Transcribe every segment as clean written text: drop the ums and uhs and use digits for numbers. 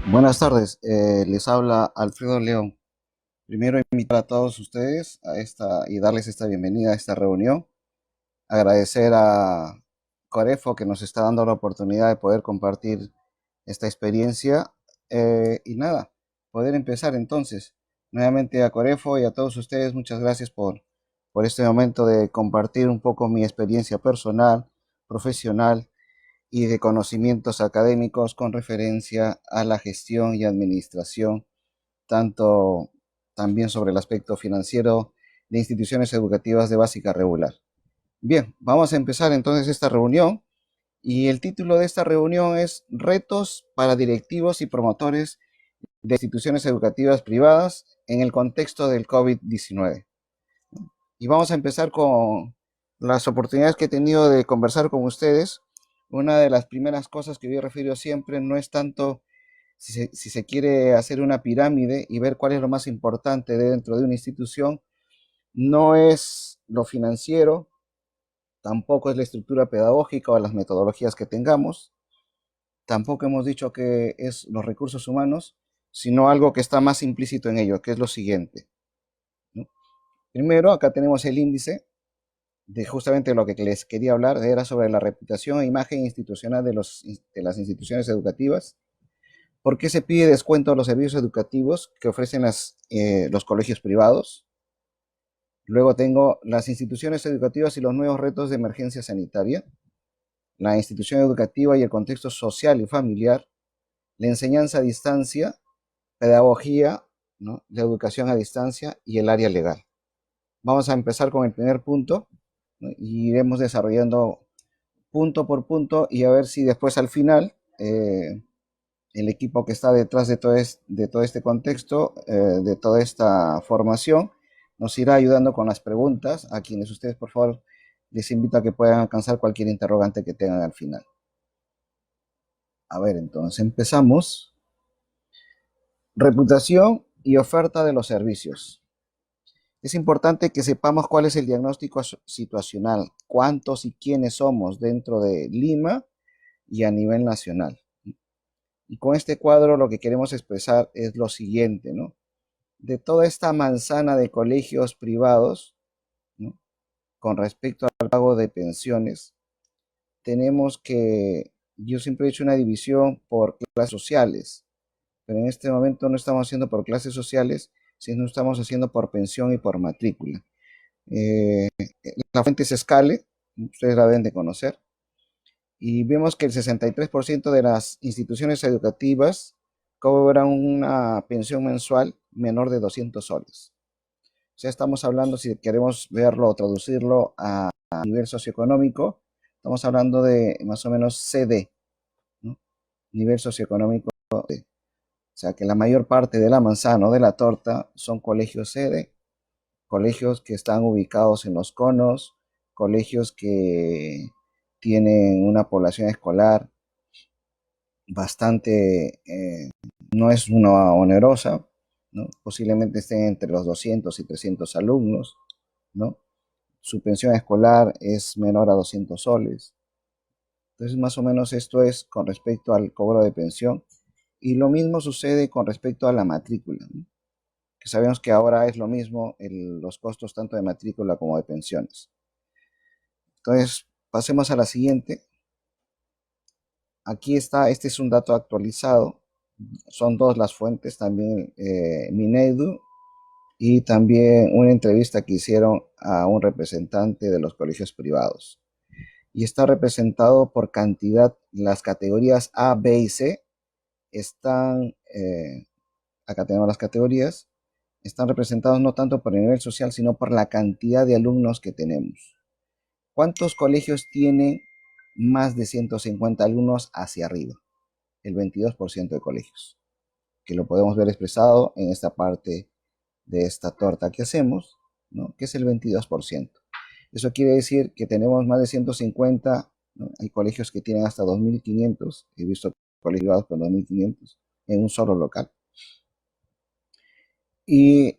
Buenas tardes, les habla Alfredo León. Primero invitar a todos ustedes a esta y darles esta bienvenida a esta reunión. Agradecer a Corefo que nos está dando la oportunidad de poder compartir esta experiencia y nada, poder empezar entonces. Nuevamente a Corefo y a todos ustedes, muchas gracias por este momento de compartir un poco mi experiencia personal, profesional y de conocimientos académicos con referencia a la gestión y administración, tanto también sobre el aspecto financiero de instituciones educativas de básica regular. Bien, vamos a empezar entonces esta reunión y el título de esta reunión es Retos para directivos y promotores de instituciones educativas privadas en el contexto del COVID-19. Y vamos a empezar con las oportunidades que he tenido de conversar con ustedes. Una de las primeras cosas que yo refiero siempre no es tanto si se quiere hacer una pirámide y ver cuál es lo más importante dentro de una institución, no es lo financiero, tampoco es la estructura pedagógica o las metodologías que tengamos, tampoco hemos dicho que es los recursos humanos, sino algo que está más implícito en ello, que es lo siguiente, ¿no? Primero, acá tenemos el índice de justamente lo que les quería hablar, era sobre la reputación e imagen institucional de las instituciones educativas. ¿Por qué se pide descuento a los servicios educativos que ofrecen los colegios privados? Luego tengo las instituciones educativas y los nuevos retos de emergencia sanitaria, la institución educativa y el contexto social y familiar, la enseñanza a distancia, pedagogía, ¿no?, la educación a distancia y el área legal. Vamos a empezar con el primer punto, ¿no?, y iremos desarrollando punto por punto y a ver si después al final el equipo que está detrás de todo este contexto, de toda esta formación, nos irá ayudando con las preguntas, a quienes ustedes, por favor, les invito a que puedan alcanzar cualquier interrogante que tengan al final. A ver, entonces empezamos. Reputación y oferta de los servicios. Es importante que sepamos cuál es el diagnóstico situacional, cuántos y quiénes somos dentro de Lima y a nivel nacional. Y con este cuadro lo que queremos expresar es lo siguiente, ¿no? De toda esta manzana de colegios privados, ¿no?, con respecto al pago de pensiones, tenemos que, yo siempre he hecho una división por clases sociales, pero en este momento no estamos haciendo por clases sociales, sino estamos haciendo por pensión y por matrícula. Eh, la fuente es Scale, ustedes la deben de conocer, y vemos que el 63% de las instituciones educativas cobran una pensión mensual menor de 200 soles. O sea, estamos hablando, si queremos verlo o traducirlo a nivel socioeconómico, estamos hablando de más o menos CD, ¿no?, nivel socioeconómico D. O sea, que la mayor parte de la manzana o de la torta son colegios sede, colegios que están ubicados en los conos, colegios que tienen una población escolar bastante, no es una onerosa, ¿no? Posiblemente estén entre los 200 y 300 alumnos, ¿no? Su pensión escolar es menor a 200 soles. Entonces, más o menos esto es con respecto al cobro de pensión. Y lo mismo sucede con respecto a la matrícula, ¿no?, que sabemos que ahora es lo mismo los costos tanto de matrícula como de pensiones. Entonces, pasemos a la siguiente. Aquí está, este es un dato actualizado. Son dos las fuentes, también Minedu y también una entrevista que hicieron a un representante de los colegios privados. Y está representado por cantidad, las categorías A, B y C están, acá tenemos las categorías, están representados no tanto por el nivel social, sino por la cantidad de alumnos que tenemos. ¿Cuántos colegios tienen más de 150 alumnos hacia arriba? El 22% de colegios, que lo podemos ver expresado en esta parte de esta torta que hacemos, ¿no?, que es el 22%. Eso quiere decir que tenemos más de 150, ¿no? Hay colegios que tienen hasta 2.500, he visto colegios privados con 2.500 en un solo local. Y,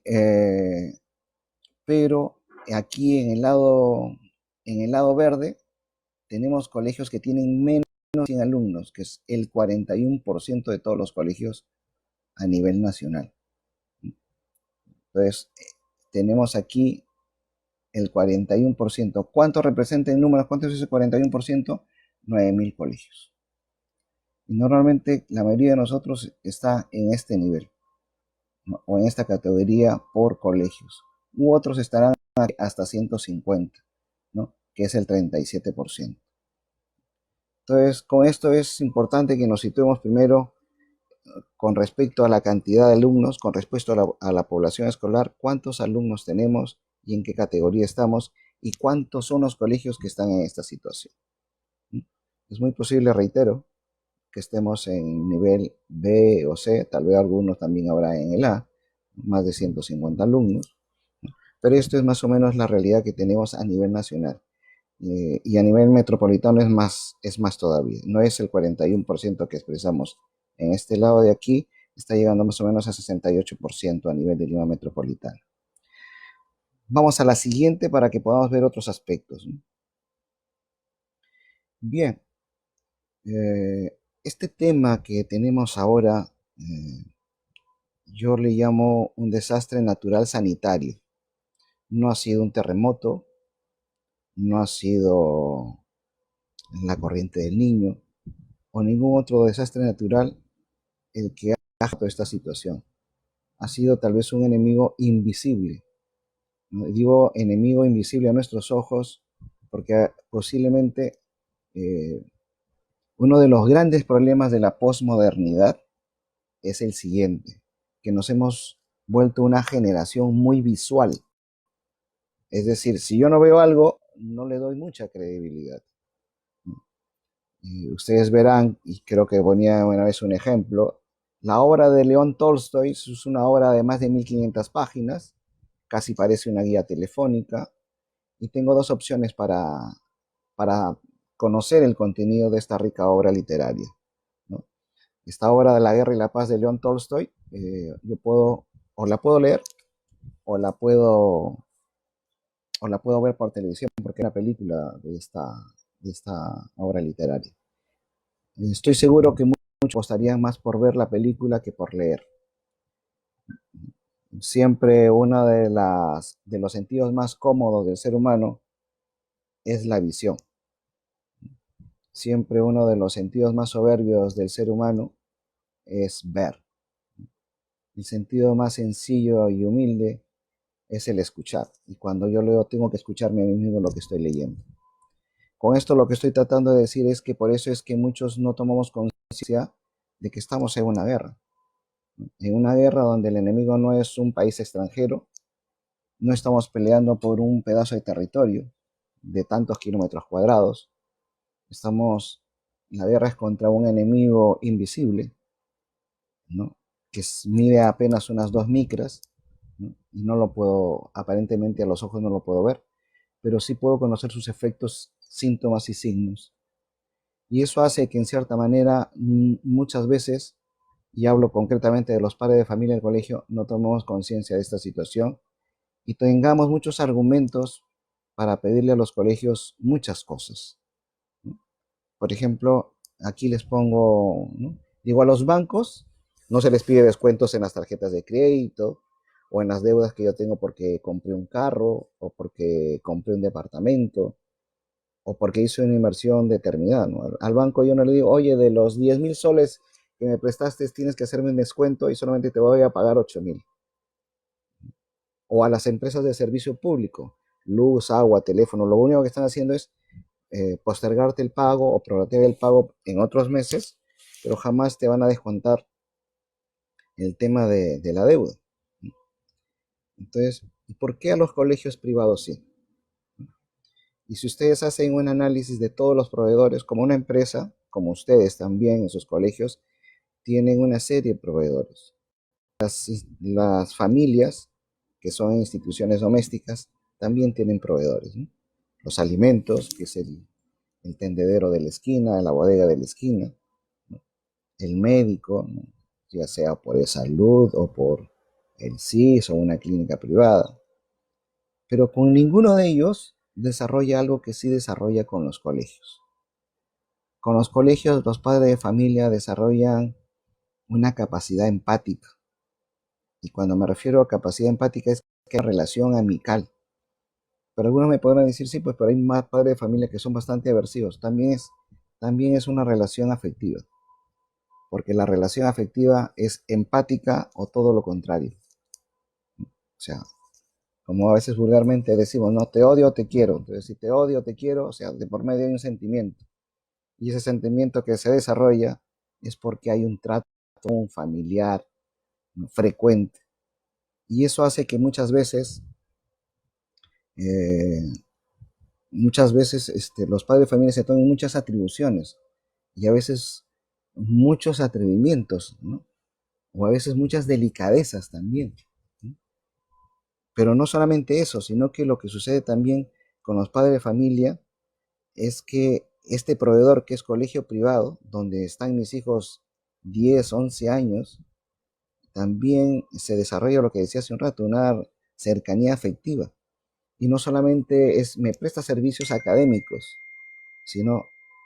pero aquí en el lado verde tenemos colegios que tienen menos de 100 alumnos, que es el 41% de todos los colegios a nivel nacional. Entonces, tenemos aquí el 41%. ¿Cuánto representa en números? ¿Cuánto es ese 41%? 9.000 colegios. Y normalmente la mayoría de nosotros está en este nivel, ¿no? O en esta categoría por colegios. U otros estarán hasta 150, ¿no? Que es el 37%. Entonces, con esto es importante que nos situemos primero con respecto a la cantidad de alumnos, con respecto a la población escolar, cuántos alumnos tenemos y en qué categoría estamos y cuántos son los colegios que están en esta situación. Es muy posible, reitero, que estemos en nivel B o C, tal vez algunos también habrá en el A, más de 150 alumnos, pero esto es más o menos la realidad que tenemos a nivel nacional. Y a nivel metropolitano es más todavía. No es el 41% que expresamos en este lado de aquí, está llegando más o menos a 68% a nivel de Lima metropolitana. Vamos a la siguiente para que podamos ver otros aspectos, ¿no? Bien, este tema que tenemos ahora, yo le llamo un desastre natural sanitario. No ha sido un terremoto, no ha sido la corriente del Niño o ningún otro desastre natural el que ha toda esta situación. Ha sido tal vez un enemigo invisible. ¿No? Digo enemigo invisible a nuestros ojos porque posiblemente uno de los grandes problemas de la posmodernidad es el siguiente, que nos hemos vuelto una generación muy visual. Es decir, si yo no veo algo, no le doy mucha credibilidad. Ustedes verán, y creo que ponía una vez un ejemplo, la obra de León Tolstoy es una obra de más de 1500 páginas, casi parece una guía telefónica, y tengo dos opciones para conocer el contenido de esta rica obra literaria, ¿no? Esta obra de la guerra y la paz de León Tolstoy, yo puedo, o la puedo leer, o la puedo, o la puedo ver por televisión, porque es una película de esta obra literaria. Estoy seguro que muchos apostarían más por ver la película que por leer. Siempre uno de los sentidos más cómodos del ser humano es la visión. Siempre uno de los sentidos más soberbios del ser humano es ver. El sentido más sencillo y humilde es el escuchar. Y cuando yo leo, tengo que escucharme a mí mismo lo que estoy leyendo. Con esto lo que estoy tratando de decir es que por eso es que muchos no tomamos conciencia de que estamos en una guerra. En una guerra donde el enemigo no es un país extranjero, no estamos peleando por un pedazo de territorio de tantos kilómetros cuadrados. La guerra es contra un enemigo invisible, ¿no? Que mide apenas unas 2 micras, ¿no? Y no lo puedo, aparentemente a los ojos no lo puedo ver, pero sí puedo conocer sus efectos, síntomas y signos. Y eso hace que en cierta manera muchas veces, y hablo concretamente de los padres de familia del colegio, no tomemos conciencia de esta situación y tengamos muchos argumentos para pedirle a los colegios muchas cosas, ¿no? Por ejemplo, aquí les pongo, ¿no? Digo, a los bancos no se les pide descuentos en las tarjetas de crédito o en las deudas que yo tengo porque compré un carro o porque compré un departamento o porque hice una inversión determinada, ¿no? Al banco yo no le digo, oye, de los 10.000 soles que me prestaste tienes que hacerme un descuento y solamente te voy a pagar 8.000. O a las empresas de servicio público, luz, agua, teléfono, lo único que están haciendo es postergarte el pago o prorratear el pago en otros meses, pero jamás te van a descontar el tema de la deuda. Entonces, ¿por qué a los colegios privados sí? Y si ustedes hacen un análisis de todos los proveedores, como una empresa, como ustedes también en sus colegios, tienen una serie de proveedores. Las familias, que son instituciones domésticas, también tienen proveedores, ¿no? Los alimentos, que es el tendedero de la esquina, la bodega de la esquina, ¿no? El médico, ¿no? Ya sea por salud o por el CIS o una clínica privada. Pero con ninguno de ellos desarrolla algo que sí desarrolla con los colegios. Con los colegios, los padres de familia desarrollan una capacidad empática. Y cuando me refiero a capacidad empática es que hay relación amical. Pero algunos me podrán decir, sí, pues pero hay más padres de familia que son bastante aversivos. También es una relación afectiva, porque la relación afectiva es empática o todo lo contrario. O sea, como a veces vulgarmente decimos, no, te odio o te quiero. Entonces, si te odio o te quiero, o sea, de por medio hay un sentimiento. Y ese sentimiento que se desarrolla es porque hay un trato un familiar, ¿no?, frecuente. Y eso hace que eh, muchas veces los padres de familia se tomen muchas atribuciones y a veces muchos atrevimientos, ¿no? O a veces muchas delicadezas también, ¿no? Pero no solamente eso, sino que lo que sucede también con los padres de familia es que este proveedor que es colegio privado, donde están mis hijos 10, 11 años, también se desarrolla lo que decía hace un rato, una cercanía afectiva. Y no solamente me presta servicios académicos, sino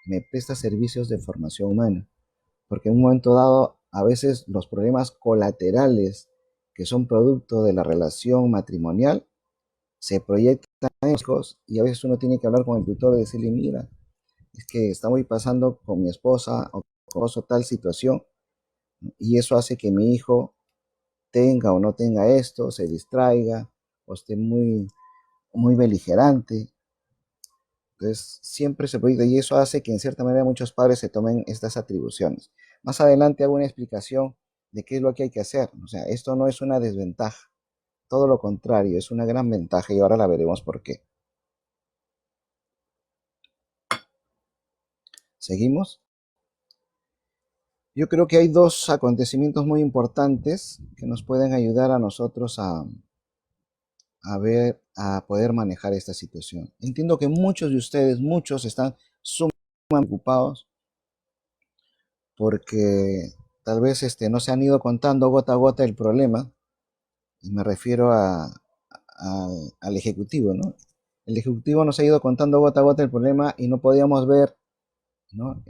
me presta servicios de formación humana. Porque en un momento dado, a veces los problemas colaterales que son producto de la relación matrimonial se proyectan en los hijos y a veces uno tiene que hablar con el tutor y decirle, mira, es que estamos pasando con mi esposa o con tal situación y eso hace que mi hijo tenga o no tenga esto, se distraiga o esté muy, muy beligerante. Entonces, siempre se proyecta y eso hace que en cierta manera muchos padres se tomen estas atribuciones. Más adelante hago una explicación de qué es lo que hay que hacer. O sea, esto no es una desventaja, todo lo contrario, es una gran ventaja y ahora la veremos por qué. ¿Seguimos? Yo creo que hay dos acontecimientos muy importantes que nos pueden ayudar a nosotros a poder manejar esta situación. Entiendo que muchos de ustedes, muchos están sumamente preocupados porque tal vez no se han ido contando gota a gota el problema, y me refiero al Ejecutivo, ¿no? El Ejecutivo nos ha ido contando gota a gota el problema y no podíamos ver, ¿no?,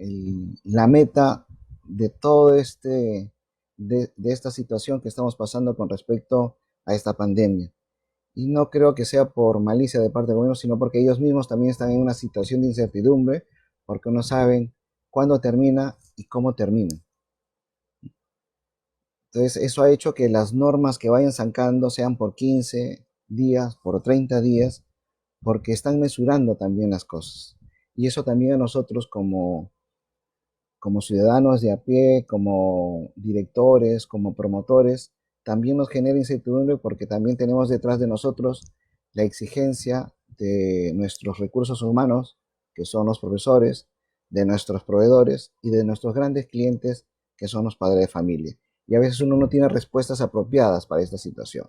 la meta de todo de esta situación que estamos pasando con respecto a esta pandemia. Y no creo que sea por malicia de parte del gobierno, sino porque ellos mismos también están en una situación de incertidumbre, porque no saben cuándo termina y cómo termina. Entonces, eso ha hecho que las normas que vayan sacando sean por 15 días, por 30 días, porque están mesurando también las cosas. Y eso también a nosotros como ciudadanos de a pie, como directores, como promotores, también nos genera incertidumbre porque también tenemos detrás de nosotros la exigencia de nuestros recursos humanos, que son los profesores, de nuestros proveedores y de nuestros grandes clientes, que son los padres de familia. Y a veces uno no tiene respuestas apropiadas para esta situación.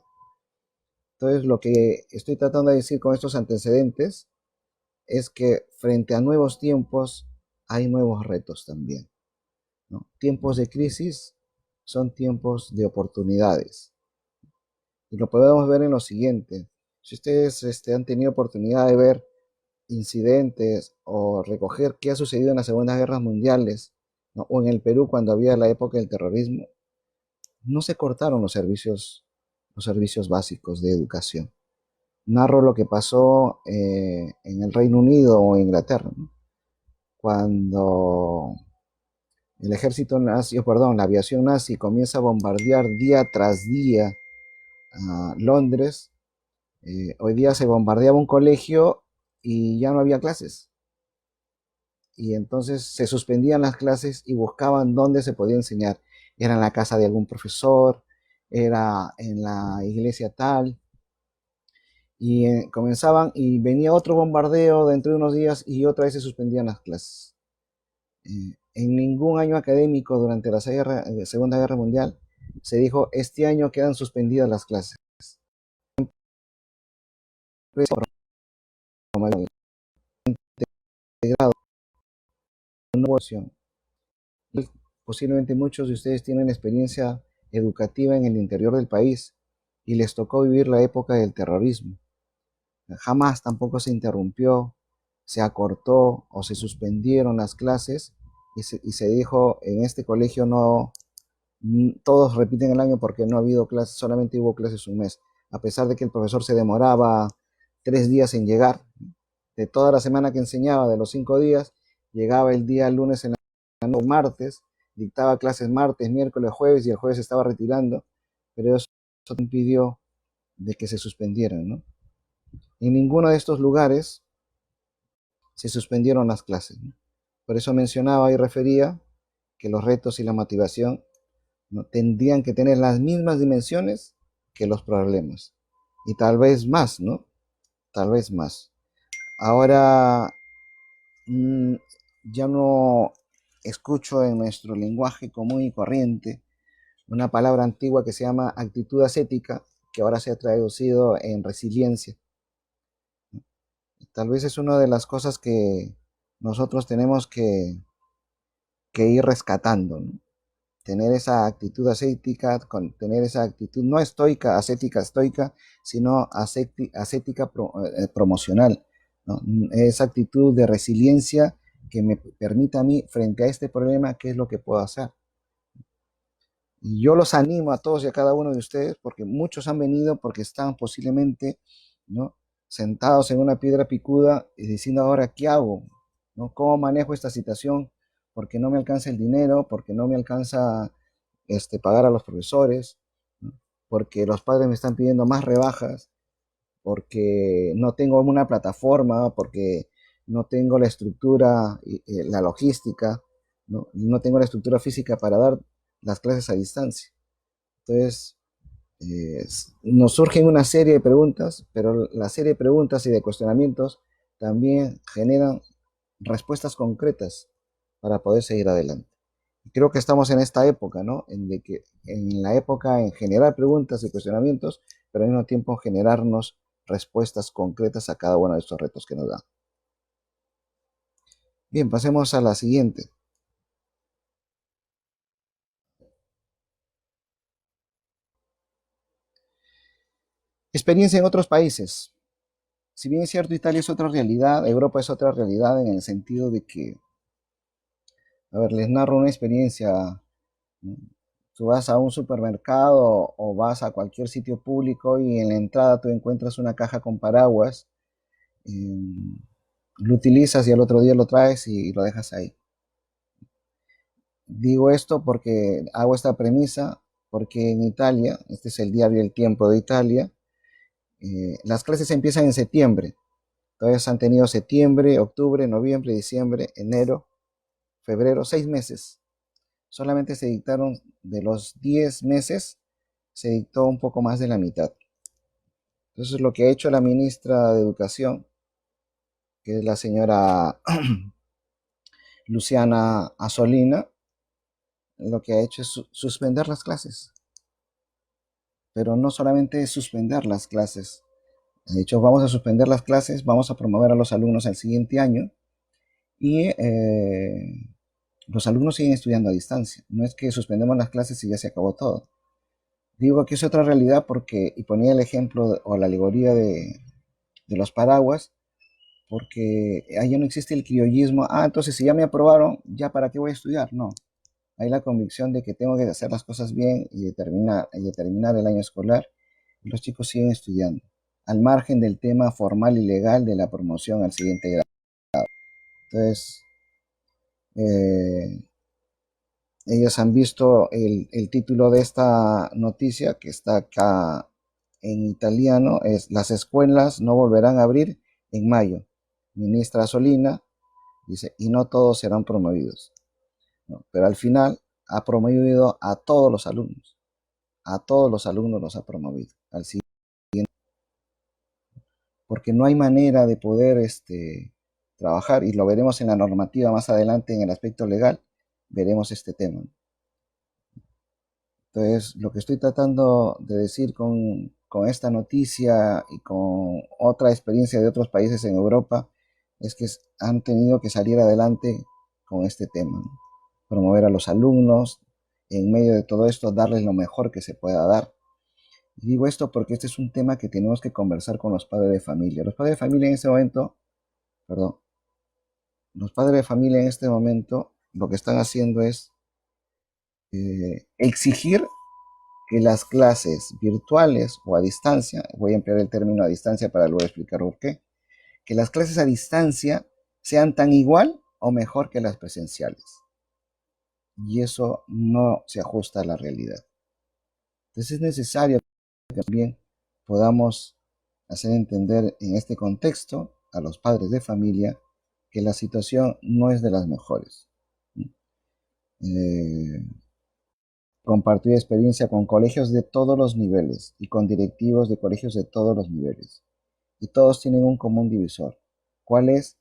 Entonces, lo que estoy tratando de decir con estos antecedentes es que frente a nuevos tiempos hay nuevos retos también, ¿no? Tiempos de crisis son tiempos de oportunidades. Y lo podemos ver en lo siguiente. Si ustedes han tenido oportunidad de ver incidentes o recoger qué ha sucedido en las Segundas Guerras Mundiales, ¿no?, o en el Perú cuando había la época del terrorismo, no se cortaron los servicios básicos de educación. Narro lo que pasó en el Reino Unido o Inglaterra, ¿no?, cuando el ejército nazi, perdón, la aviación nazi comienza a bombardear día tras día a Londres. Hoy día se bombardeaba un colegio y ya no había clases. Y entonces se suspendían las clases y buscaban dónde se podía enseñar. Era en la casa de algún profesor, era en la iglesia tal. Y comenzaban y venía otro bombardeo dentro de unos días y otra vez se suspendían las clases. En ningún año académico durante la Segunda Guerra Mundial se dijo, este año quedan suspendidas las clases. Posiblemente muchos de ustedes tienen experiencia educativa en el interior del país y les tocó vivir la época del terrorismo. Jamás tampoco se interrumpió, se acortó o se suspendieron las clases y se dijo, en este colegio todos repiten el año porque no ha habido clases, solamente hubo clases un mes, a pesar de que el profesor se demoraba 3 días en llegar. De toda la semana que enseñaba, de los 5 días, llegaba el día lunes en la noche, martes, dictaba clases martes, miércoles, jueves, y el jueves estaba retirando, pero eso impidió de que se suspendieran, ¿no? En ninguno de estos lugares se suspendieron las clases, ¿no? Por eso mencionaba y refería que los retos y la motivación, ¿no?, tendrían que tener las mismas dimensiones que los problemas. Y tal vez más, ¿no? Tal vez más. Ahora, mm, ya no escucho en nuestro lenguaje común y corriente una palabra antigua que se llama actitud ascética, que ahora se ha traducido en resiliencia. Tal vez es una de las cosas que nosotros tenemos que ir rescatando, ¿no? Tener esa actitud ascética, tener esa actitud no estoica, ascética, estoica, sino ascética promocional, ¿no? Esa actitud de resiliencia que me permita a mí, frente a este problema, qué es lo que puedo hacer. Y yo los animo a todos y a cada uno de ustedes, porque muchos han venido porque están posiblemente, ¿no?, sentados en una piedra picuda y diciendo: ahora, ¿qué hago? ¿No? ¿Cómo manejo esta situación? Porque no me alcanza el dinero, porque no me alcanza pagar a los profesores, ¿no?, porque los padres me están pidiendo más rebajas, porque no tengo una plataforma, porque no tengo la estructura, la logística, ¿no? No tengo la estructura física para dar las clases a distancia. Entonces, nos surgen una serie de preguntas, pero la serie de preguntas y de cuestionamientos también generan respuestas concretas para poder seguir adelante. Creo que estamos en esta época, ¿no? En la época en generar preguntas y cuestionamientos, pero al mismo tiempo generarnos respuestas concretas a cada uno de estos retos que nos dan. Bien, pasemos a la siguiente. Experiencia en otros países. Si bien es cierto, Italia es otra realidad, Europa es otra realidad en el sentido de que, a ver, les narro una experiencia. Tú vas a un supermercado o vas a cualquier sitio público y en la entrada tú encuentras una caja con paraguas, lo utilizas y al otro día lo traes y lo dejas ahí. Digo esto porque hago esta premisa, porque en Italia, este es el diario El Tiempo de Italia, las clases empiezan en septiembre. Entonces han tenido septiembre, octubre, noviembre, diciembre, enero, febrero, 6 meses. Solamente se dictaron, de los 10 meses, se dictó un poco más de la mitad. Entonces lo que ha hecho la ministra de Educación, que es la señora Luciana Asolina, lo que ha hecho es suspender las clases. Pero no solamente suspender las clases. De hecho, vamos a suspender las clases, vamos a promover a los alumnos al siguiente año y los alumnos siguen estudiando a distancia. No es que suspendemos las clases y ya se acabó todo. Digo que es otra realidad porque, y ponía el ejemplo o la alegoría de los paraguas, porque allá no existe el criollismo. Entonces si ya me aprobaron, ¿ya para qué voy a estudiar? No. Hay la convicción de que tengo que hacer las cosas bien y terminar el año escolar, y los chicos siguen estudiando, al margen del tema formal y legal de la promoción al siguiente grado. Entonces, eh, ellos han visto el título de esta noticia que está acá en italiano, es: las escuelas no volverán a abrir en mayo. Ministra Solina dice: y no todos serán promovidos, ¿no? Pero al final ha promovido a todos los alumnos los ha promovido al siguiente, porque no hay manera de poder trabajar, y lo veremos en la normativa más adelante en el aspecto legal, veremos este tema. Entonces, lo que estoy tratando de decir con esta noticia y con otra experiencia de otros países en Europa es que han tenido que salir adelante con este tema, ¿no? Promover a los alumnos, en medio de todo esto, darles lo mejor que se pueda dar. Y digo esto porque este es un tema que tenemos que conversar con los padres de familia. Los padres de familia en este momento, perdón, los padres de familia en este momento lo que están haciendo es exigir que las clases virtuales o a distancia, voy a emplear el término a distancia para luego explicar por qué, que las clases a distancia sean tan igual o mejor que las presenciales. Y eso no se ajusta a la realidad. Entonces es necesario que también podamos hacer entender en este contexto a los padres de familia que la situación no es de las mejores. Eh, Compartir experiencia con colegios de todos los niveles y con directivos de colegios de todos los niveles. Y todos tienen un común divisor. ¿Cuál es?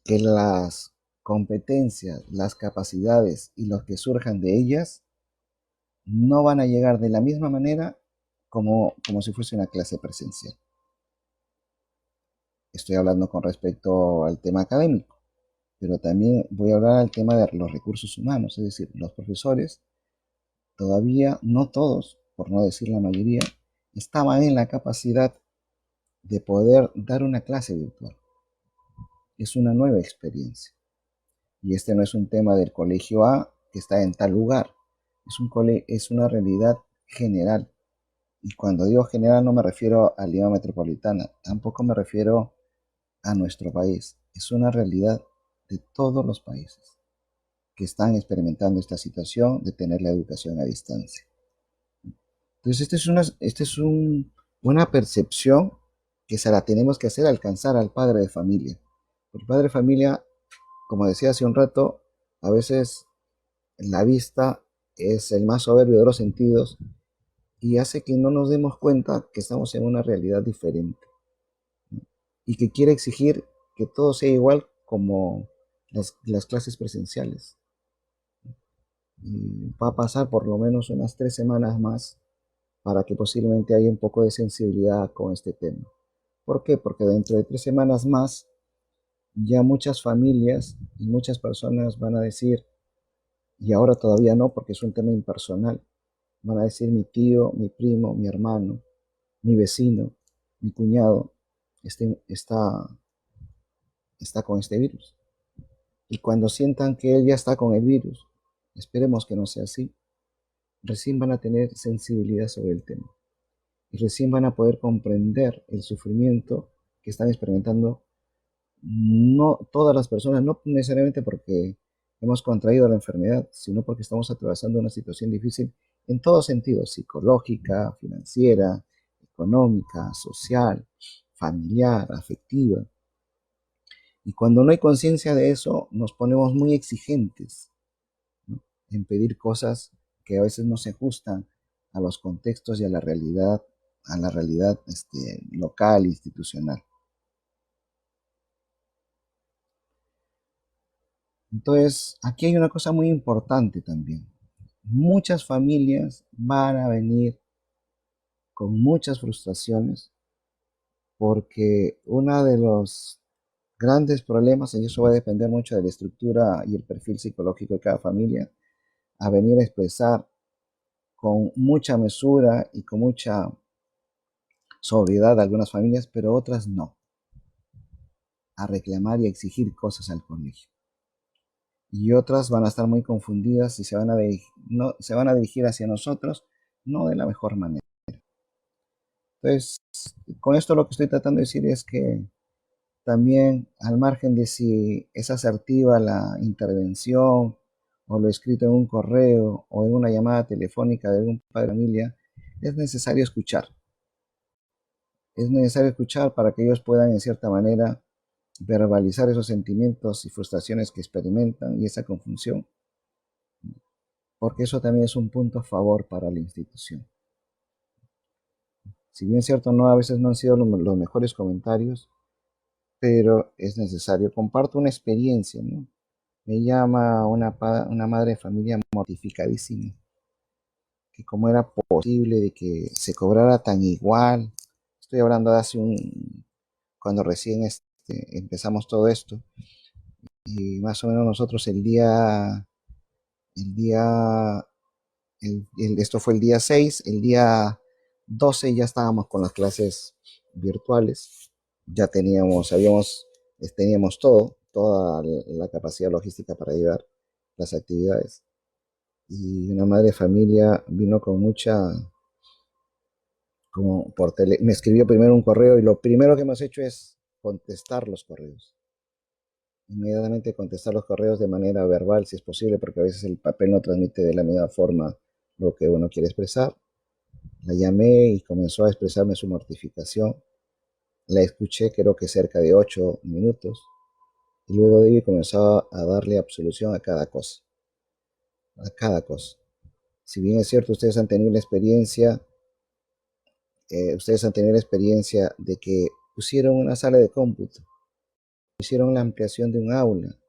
Que las competencias, las capacidades y los que surjan de ellas no van a llegar de la misma manera como si fuese una clase presencial. Estoy hablando con respecto al tema académico, pero también voy a hablar del tema de los recursos humanos, es decir, los profesores todavía, no todos, por no decir la mayoría, estaban en la capacidad de poder dar una clase virtual. Es una nueva experiencia. Y este no es un tema del colegio A que está en tal lugar, es una realidad general. Y cuando digo general no me refiero a Lima Metropolitana, tampoco me refiero a nuestro país. Es una realidad de todos los países que están experimentando esta situación de tener la educación a distancia. Entonces, una percepción que se la tenemos que hacer alcanzar al padre de familia. El padre de familia, como decía hace un rato, a veces la vista es el más soberbio de los sentidos y hace que no nos demos cuenta que estamos en una realidad diferente y que quiere exigir que todo sea igual como las clases presenciales. Y va a pasar por lo menos unas 3 semanas más para que posiblemente haya un poco de sensibilidad con este tema. ¿Por qué? Porque dentro de 3 semanas más ya muchas familias y muchas personas van a decir, y ahora todavía no porque es un tema impersonal, van a decir mi tío, mi primo, mi hermano, mi vecino, mi cuñado, está con este virus. Y cuando sientan que él ya está con el virus, esperemos que no sea así, recién van a tener sensibilidad sobre el tema. Y recién van a poder comprender el sufrimiento que están experimentando no todas las personas, no necesariamente porque hemos contraído la enfermedad, sino porque estamos atravesando una situación difícil en todos sentidos, psicológica, financiera, económica, social, familiar, afectiva. Y cuando no hay conciencia de eso, nos ponemos muy exigentes, ¿no? En pedir cosas que a veces no se ajustan a los contextos y a la realidad local, institucional. Entonces, aquí hay una cosa muy importante también. Muchas familias van a venir con muchas frustraciones porque uno de los grandes problemas, y eso va a depender mucho de la estructura y el perfil psicológico de cada familia, a venir a expresar con mucha mesura y con mucha sobriedad algunas familias, pero otras no, a reclamar y a exigir cosas al colegio. Y otras van a estar muy confundidas y se van a dirigir hacia nosotros, no de la mejor manera. Entonces, con esto lo que estoy tratando de decir es que también, al margen de si es asertiva la intervención o lo escrito en un correo o en una llamada telefónica de algún padre de familia, es necesario escuchar. Es necesario escuchar para que ellos puedan, en cierta manera, verbalizar esos sentimientos y frustraciones que experimentan y esa confusión, porque eso también es un punto a favor para la institución. Si bien es cierto, no, a veces no han sido los mejores comentarios, pero es necesario. Comparto una experiencia, ¿no? Me llama una madre de familia mortificadísima, que cómo era posible de que se cobrara tan igual. Estoy hablando de cuando recién empezamos todo esto, y más o menos nosotros el día, esto fue el día 6, el día 12 ya estábamos con las clases virtuales, ya teníamos toda la capacidad logística para llevar las actividades. y una madre de familia vino con mucha, como por tele, me escribió primero un correo y lo primero que hemos hecho es contestar los correos. Inmediatamente contestar los correos de manera verbal, si es posible, porque a veces el papel no transmite de la misma forma lo que uno quiere expresar. La llamé y comenzó a expresarme su mortificación. La escuché creo que cerca de 8 minutos y luego de ello comenzó a darle absolución a cada cosa, a cada cosa. Si bien es cierto, ustedes han tenido la experiencia de que pusieron una sala de cómputo, hicieron la ampliación de un aula,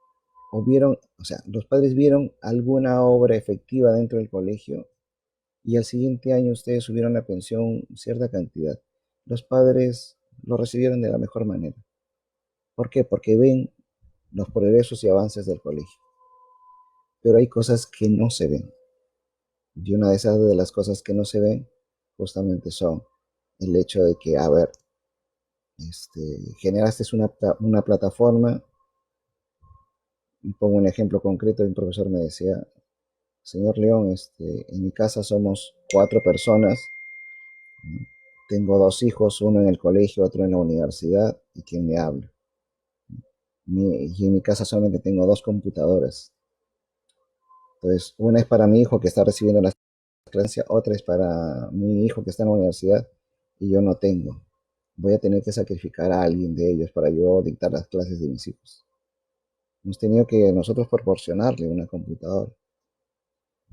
o vieron, o sea, los padres vieron alguna obra efectiva dentro del colegio y al siguiente año ustedes subieron la pensión cierta cantidad. Los padres lo recibieron de la mejor manera. ¿Por qué? Porque ven los progresos y avances del colegio. Pero hay cosas que no se ven. Y una de las cosas que no se ven justamente son el hecho de que, a ver, generaste una plataforma, y pongo un ejemplo concreto, un profesor me decía, señor León, en mi casa somos 4 personas, ¿no? Tengo 2 hijos, uno en el colegio, otro en la universidad, y quien me habla. Y en mi casa solamente tengo 2 computadoras. Entonces, una es para mi hijo que está recibiendo la clase, otra es para mi hijo que está en la universidad y yo no tengo. Voy a tener que sacrificar a alguien de ellos para yo dictar las clases de mis hijos. Hemos tenido que nosotros proporcionarle una computadora,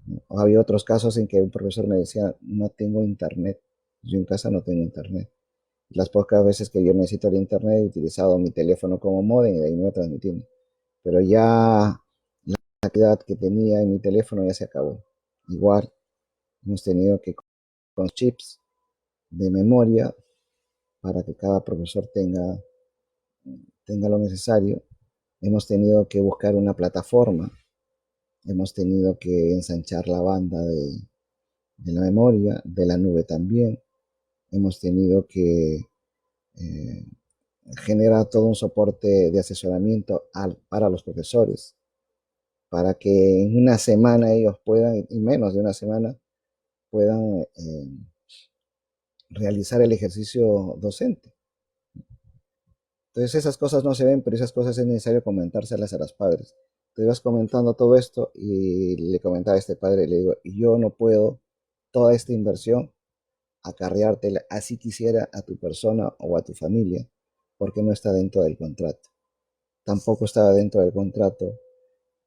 ¿no? Había otros casos en que un profesor me decía, no tengo internet. Yo en casa no tengo internet. Las pocas veces que yo necesito el internet he utilizado mi teléfono como modem y de ahí me voy transmitiendo. Pero ya la cantidad que tenía en mi teléfono ya se acabó. Igual hemos tenido que con chips de memoria para que cada profesor tenga lo necesario. Hemos tenido que buscar una plataforma, hemos tenido que ensanchar la banda de la memoria, de la nube también. Hemos tenido que eh, generar todo un soporte de asesoramiento para los profesores, para que en una semana ellos puedan, y menos de una semana, puedan realizar el ejercicio docente. Entonces esas cosas no se ven, pero esas cosas es necesario comentárselas a los padres. Te vas comentando todo esto y le comentaba a este padre, le digo, yo no puedo toda esta inversión acarreártela así quisiera a tu persona o a tu familia, porque no está dentro del contrato. Tampoco estaba dentro del contrato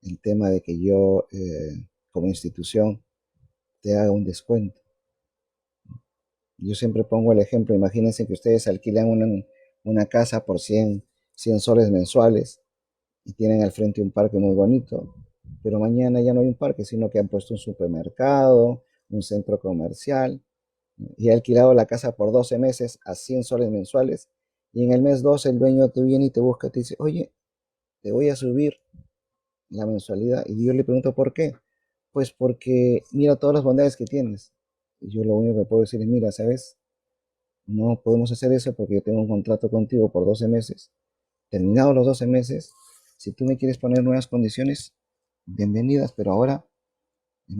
el tema de que yo, como institución, te haga un descuento. Yo siempre pongo el ejemplo, imagínense que ustedes alquilan una casa por 100 soles mensuales y tienen al frente un parque muy bonito, pero mañana ya no hay un parque, sino que han puesto un supermercado, un centro comercial, y ha alquilado la casa por 12 meses a 100 soles mensuales, y en el mes 12 el dueño te viene y te busca, te dice, oye, te voy a subir la mensualidad, y yo le pregunto, ¿por qué? Pues porque mira todas las bondades que tienes, y yo lo único que puedo decir es, mira, ¿sabes? No podemos hacer eso porque yo tengo un contrato contigo por 12 meses. Terminados los 12 meses, si tú me quieres poner nuevas condiciones, bienvenidas, pero ahora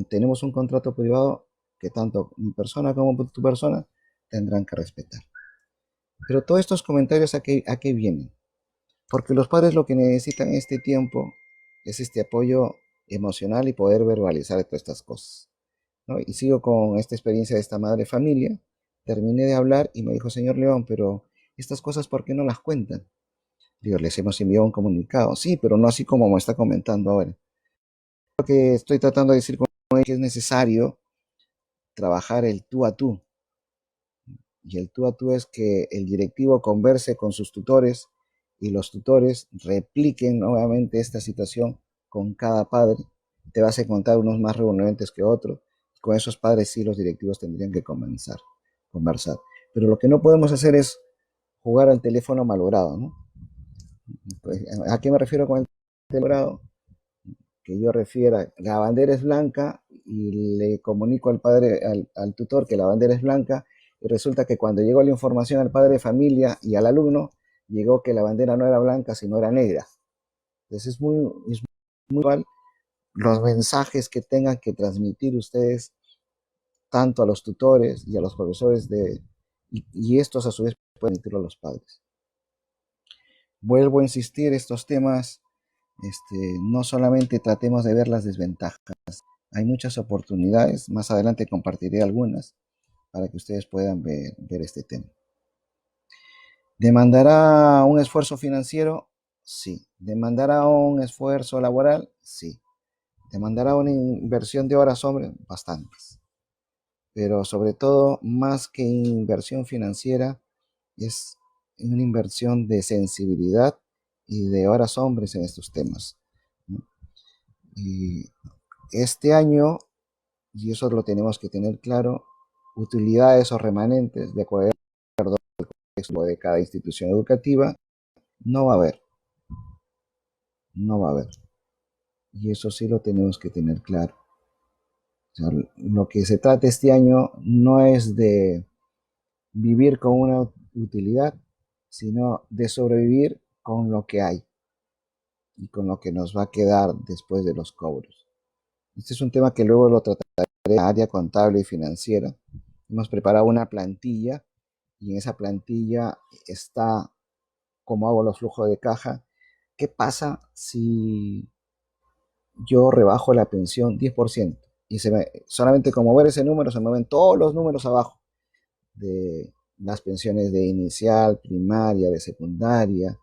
tenemos un contrato privado que tanto mi persona como tu persona tendrán que respetar. Pero todos estos comentarios a qué vienen, porque los padres lo que necesitan en este tiempo es este apoyo emocional y poder verbalizar todas estas cosas, ¿no? Y sigo con esta experiencia de esta madre familia. Terminé de hablar y me dijo, señor León, pero estas cosas, ¿por qué no las cuentan? Digo, les hemos enviado un comunicado. Sí, pero no así como me está comentando ahora. Lo que estoy tratando de decir con es que es necesario trabajar el tú a tú. Y el tú a tú es que el directivo converse con sus tutores y los tutores repliquen nuevamente esta situación con cada padre. Te vas a encontrar unos más renuentes que otros. Con esos padres sí los directivos tendrían que conversar. Pero lo que no podemos hacer es jugar al teléfono malogrado, ¿no? Pues, ¿a qué me refiero con el teléfono malogrado? Que yo refiera, la bandera es blanca y le comunico al tutor que la bandera es blanca y resulta que cuando llegó la información al padre de familia y al alumno, llegó que la bandera no era blanca, sino era negra. Entonces es muy mal los mensajes que tengan que transmitir ustedes tanto a los tutores y a los profesores y estos a su vez pueden transmitirlo a los padres. Vuelvo a insistir, estos temas, no solamente tratemos de ver las desventajas, hay muchas oportunidades, más adelante compartiré algunas para que ustedes puedan ver este tema. ¿Demandará un esfuerzo financiero? Sí. ¿Demandará un esfuerzo laboral? Sí. ¿Demandará una inversión de horas hombre? Bastantes. Pero sobre todo, más que inversión financiera, es una inversión de sensibilidad y de horas hombres en estos temas, ¿no? Y este año, y eso lo tenemos que tener claro, utilidades o remanentes de acuerdo al contexto de cada institución educativa, no va a haber, no va a haber. Y eso sí lo tenemos que tener claro. O sea, lo que se trata este año no es de vivir con una utilidad, sino de sobrevivir con lo que hay y con lo que nos va a quedar después de los cobros. Este es un tema que luego lo trataré en la área contable y financiera. Hemos preparado una plantilla y en esa plantilla está cómo hago los flujos de caja. ¿Qué pasa si yo rebajo la pensión 10%? Y solamente como ver ese número se mueven todos los números abajo de las pensiones de inicial, primaria, de secundaria.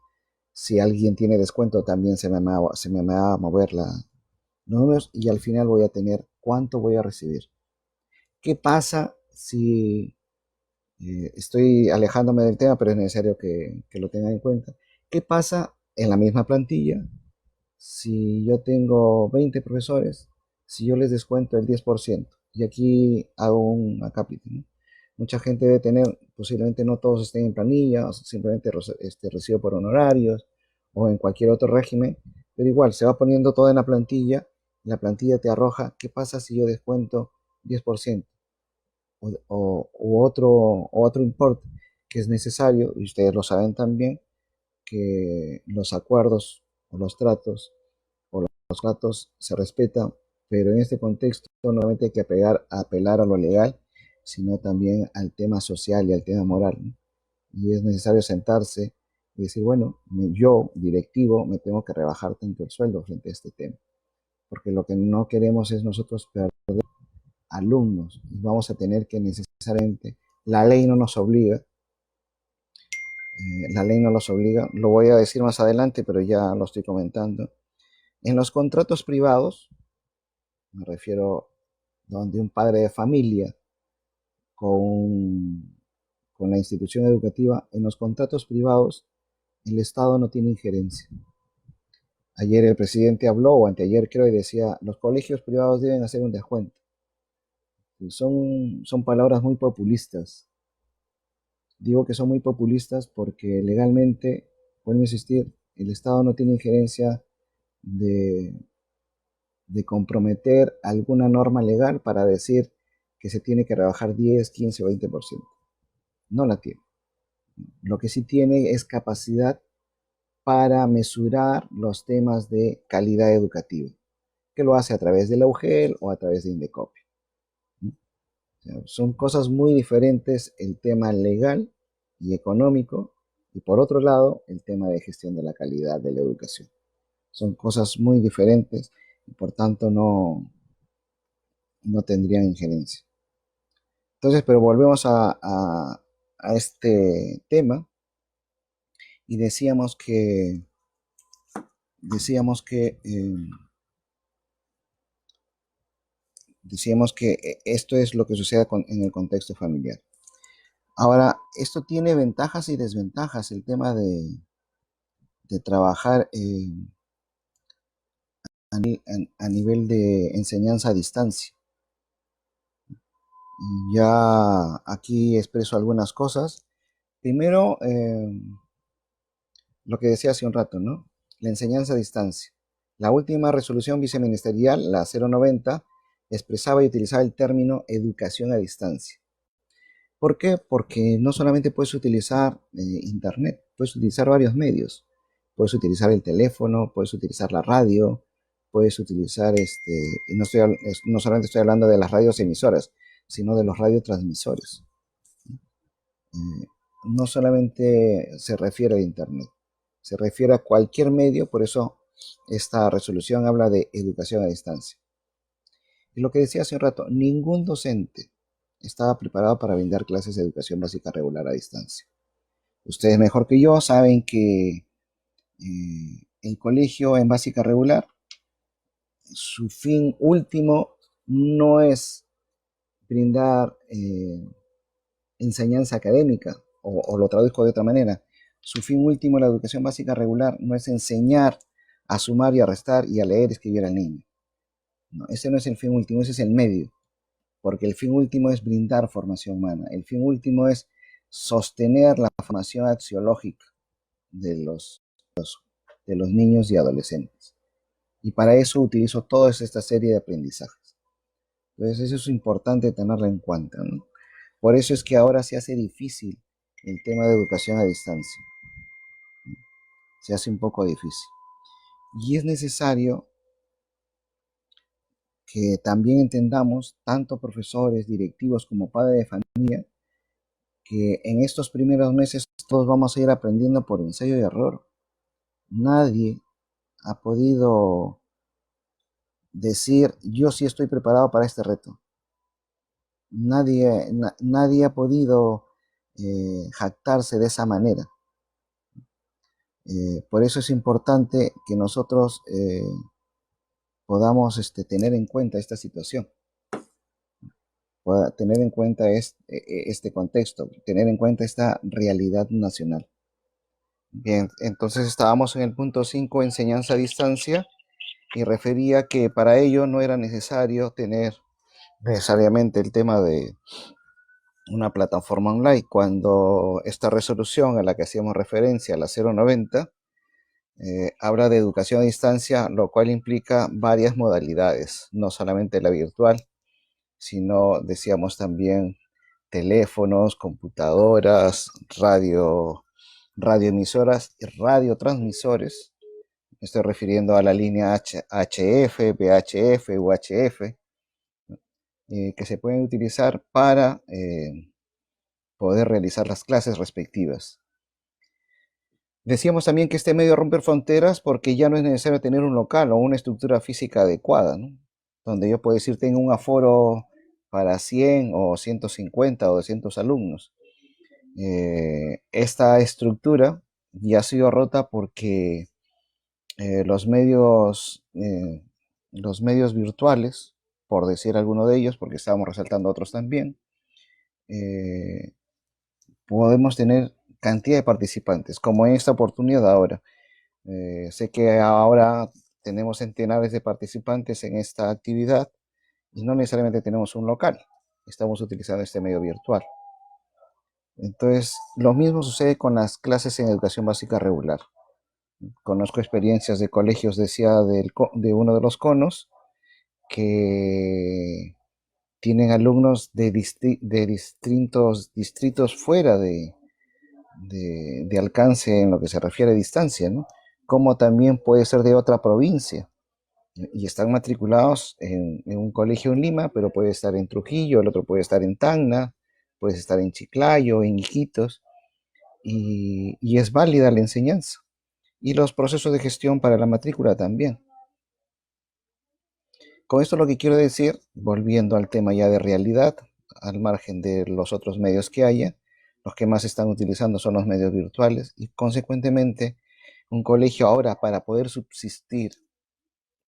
Si alguien tiene descuento también se me va a mover los números y al final voy a tener cuánto voy a recibir. ¿Qué pasa si estoy alejándome del tema, pero es necesario que lo tengan en cuenta? ¿Qué pasa en la misma plantilla si yo tengo 20 profesores, si yo les descuento el 10%? Y aquí hago un acápite, ¿no? Mucha gente debe tener, posiblemente no todos estén en planilla, o simplemente recibo por honorarios o en cualquier otro régimen, pero igual se va poniendo todo en la plantilla te arroja, ¿qué pasa si yo descuento 10%? U otro importe que es necesario, y ustedes lo saben también, que los acuerdos o los tratos los tratos se respetan, pero en este contexto no solamente hay que apelar a lo legal, sino también al tema social y al tema moral, ¿no? Y es necesario sentarse y decir, bueno, yo, directivo, me tengo que rebajar tanto el sueldo frente a este tema, porque lo que no queremos es nosotros perder alumnos y vamos a tener que necesariamente, la ley no nos obliga, la ley no los obliga, lo voy a decir más adelante, pero ya lo estoy comentando. En los contratos privados, me refiero donde un padre de familia con, con la institución educativa, en los contratos privados, el Estado no tiene injerencia. Ayer el presidente habló, o anteayer creo, y decía, los colegios privados deben hacer un descuento. Son palabras muy populistas. Digo que son muy populistas porque legalmente, pueden insistir, el Estado no tiene injerencia de, de comprometer alguna norma legal para decir que se tiene que rebajar 10, 15 o 20%. No la tiene. Lo que sí tiene es capacidad para mesurar los temas de calidad educativa, que lo hace a través de la UGEL o a través de Indecopy. O sea, son cosas muy diferentes el tema legal y económico y por otro lado el tema de gestión de la calidad de la educación. Son cosas muy diferentes y por tanto no tendrían injerencia. Entonces, pero volvemos a este tema y decíamos que esto es lo que sucede en el contexto familiar. Ahora, esto tiene ventajas y desventajas, el tema de trabajar a nivel de enseñanza a distancia. Ya aquí expreso algunas cosas. Primero, lo que decía hace un rato, ¿no? La enseñanza a distancia. La última resolución viceministerial, la 090, expresaba y utilizaba el término educación a distancia. ¿Por qué? Porque no solamente puedes utilizar internet, puedes utilizar varios medios. Puedes utilizar el teléfono, puedes utilizar la radio, puedes utilizar, y no solamente estoy hablando de las radios emisoras, sino de los radiotransmisores. Eh, no solamente se refiere a Internet, se refiere a cualquier medio, por eso esta resolución habla de educación a distancia. Y lo que decía hace un rato, ningún docente estaba preparado para brindar clases de educación básica regular a distancia. Ustedes mejor que yo saben que el colegio en básica regular, su fin último no es brindar enseñanza académica, o lo traduzco de otra manera, su fin último en la educación básica regular no es enseñar a sumar y a restar y a leer y escribir al niño. No, ese no es el fin último, ese es el medio, porque el fin último es brindar formación humana, el fin último es sostener la formación axiológica de los niños y adolescentes. Y para eso utilizo toda esta serie de aprendizajes. Entonces eso es importante tenerlo en cuenta, ¿no? Por eso es que ahora se hace difícil el tema de educación a distancia. Se hace un poco difícil. Y es necesario que también entendamos, tanto profesores, directivos como padres de familia, que en estos primeros meses todos vamos a ir aprendiendo por ensayo y error. Nadie ha podido decir, yo sí estoy preparado para este reto. Nadie ha podido jactarse de esa manera. Por eso es importante que nosotros podamos tener en cuenta esta situación, tener en cuenta este contexto, tener en cuenta esta realidad nacional. Bien, entonces estábamos en el punto 5, enseñanza a distancia, y refería que para ello no era necesario tener necesariamente el tema de una plataforma online, cuando esta resolución a la que hacíamos referencia, la 090, habla de educación a distancia, lo cual implica varias modalidades, no solamente la virtual, sino, decíamos también, teléfonos, computadoras, radioemisoras y radiotransmisores. Me estoy refiriendo a la línea HF, VHF, UHF, que se pueden utilizar para poder realizar las clases respectivas. Decíamos también que este medio rompe fronteras porque ya no es necesario tener un local o una estructura física adecuada, ¿no? Donde yo puedo decir tengo un aforo para 100 o 150 o 200 alumnos. Esta estructura ya ha sido rota porque los medios virtuales, por decir alguno de ellos, porque estábamos resaltando otros también, podemos tener cantidad de participantes, como en esta oportunidad ahora. Sé que ahora tenemos centenares de participantes en esta actividad y no necesariamente tenemos un local, estamos utilizando este medio virtual. Entonces, lo mismo sucede con las clases en educación básica regular. Conozco experiencias de colegios, decía, de uno de los conos, que tienen alumnos de distritos fuera de alcance en lo que se refiere a distancia, ¿no? Como también puede ser de otra provincia y están matriculados en un colegio en Lima, pero puede estar en Trujillo, el otro puede estar en Tacna, puede estar en Chiclayo, en Iquitos, y es válida la enseñanza. Y los procesos de gestión para la matrícula también. Con esto lo que quiero decir, volviendo al tema ya de realidad, al margen de los otros medios que haya, los que más se están utilizando son los medios virtuales y consecuentemente un colegio ahora, para poder subsistir,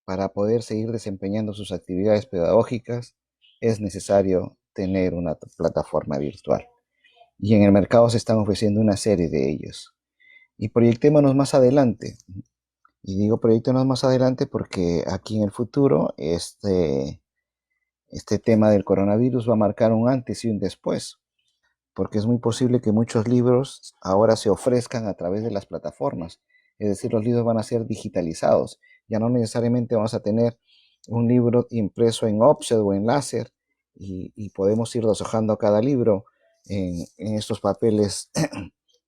para poder seguir desempeñando sus actividades pedagógicas, es necesario tener una plataforma virtual. Y en el mercado se están ofreciendo una serie de ellos. Y proyectémonos más adelante. Y digo proyectémonos más adelante porque aquí en el futuro este tema del coronavirus va a marcar un antes y un después, porque es muy posible que muchos libros ahora se ofrezcan a través de las plataformas, es decir, los libros van a ser digitalizados, ya no necesariamente vamos a tener un libro impreso en offset o en láser y podemos ir deshojando cada libro en estos papeles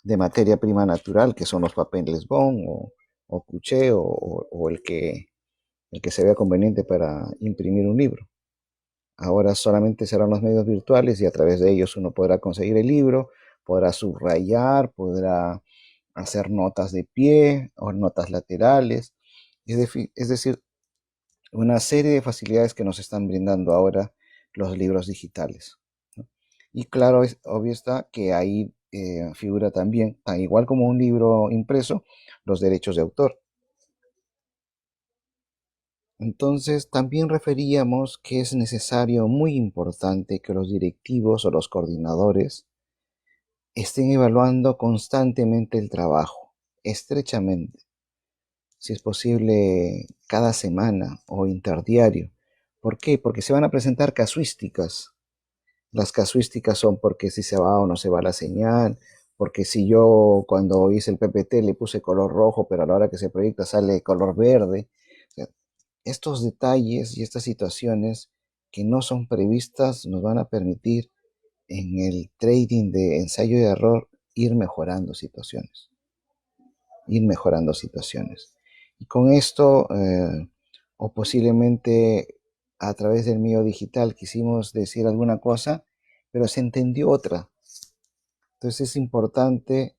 de materia prima natural, que son los papeles bond o cuché o el que el que se vea conveniente para imprimir un libro. Ahora solamente serán los medios virtuales y a través de ellos uno podrá conseguir el libro, podrá subrayar, podrá hacer notas de pie o notas laterales, es decir, una serie de facilidades que nos están brindando ahora los libros digitales, ¿no? Y claro, obvio está que ahí figura también, tan igual como un libro impreso, los derechos de autor. Entonces, también referíamos que es necesario, muy importante, que los directivos o los coordinadores estén evaluando constantemente el trabajo, estrechamente, si es posible cada semana o interdiario. ¿Por qué? Porque se van a presentar casuísticas. Las casuísticas son porque si se va o no se va la señal, porque si yo cuando hice el PPT le puse color rojo, pero a la hora que se proyecta sale color verde. O sea, estos detalles y estas situaciones que no son previstas nos van a permitir en el trading de ensayo y error ir mejorando situaciones, ir mejorando situaciones. Y con esto, o posiblemente a través del medio digital quisimos decir alguna cosa, pero se entendió otra. Entonces es importante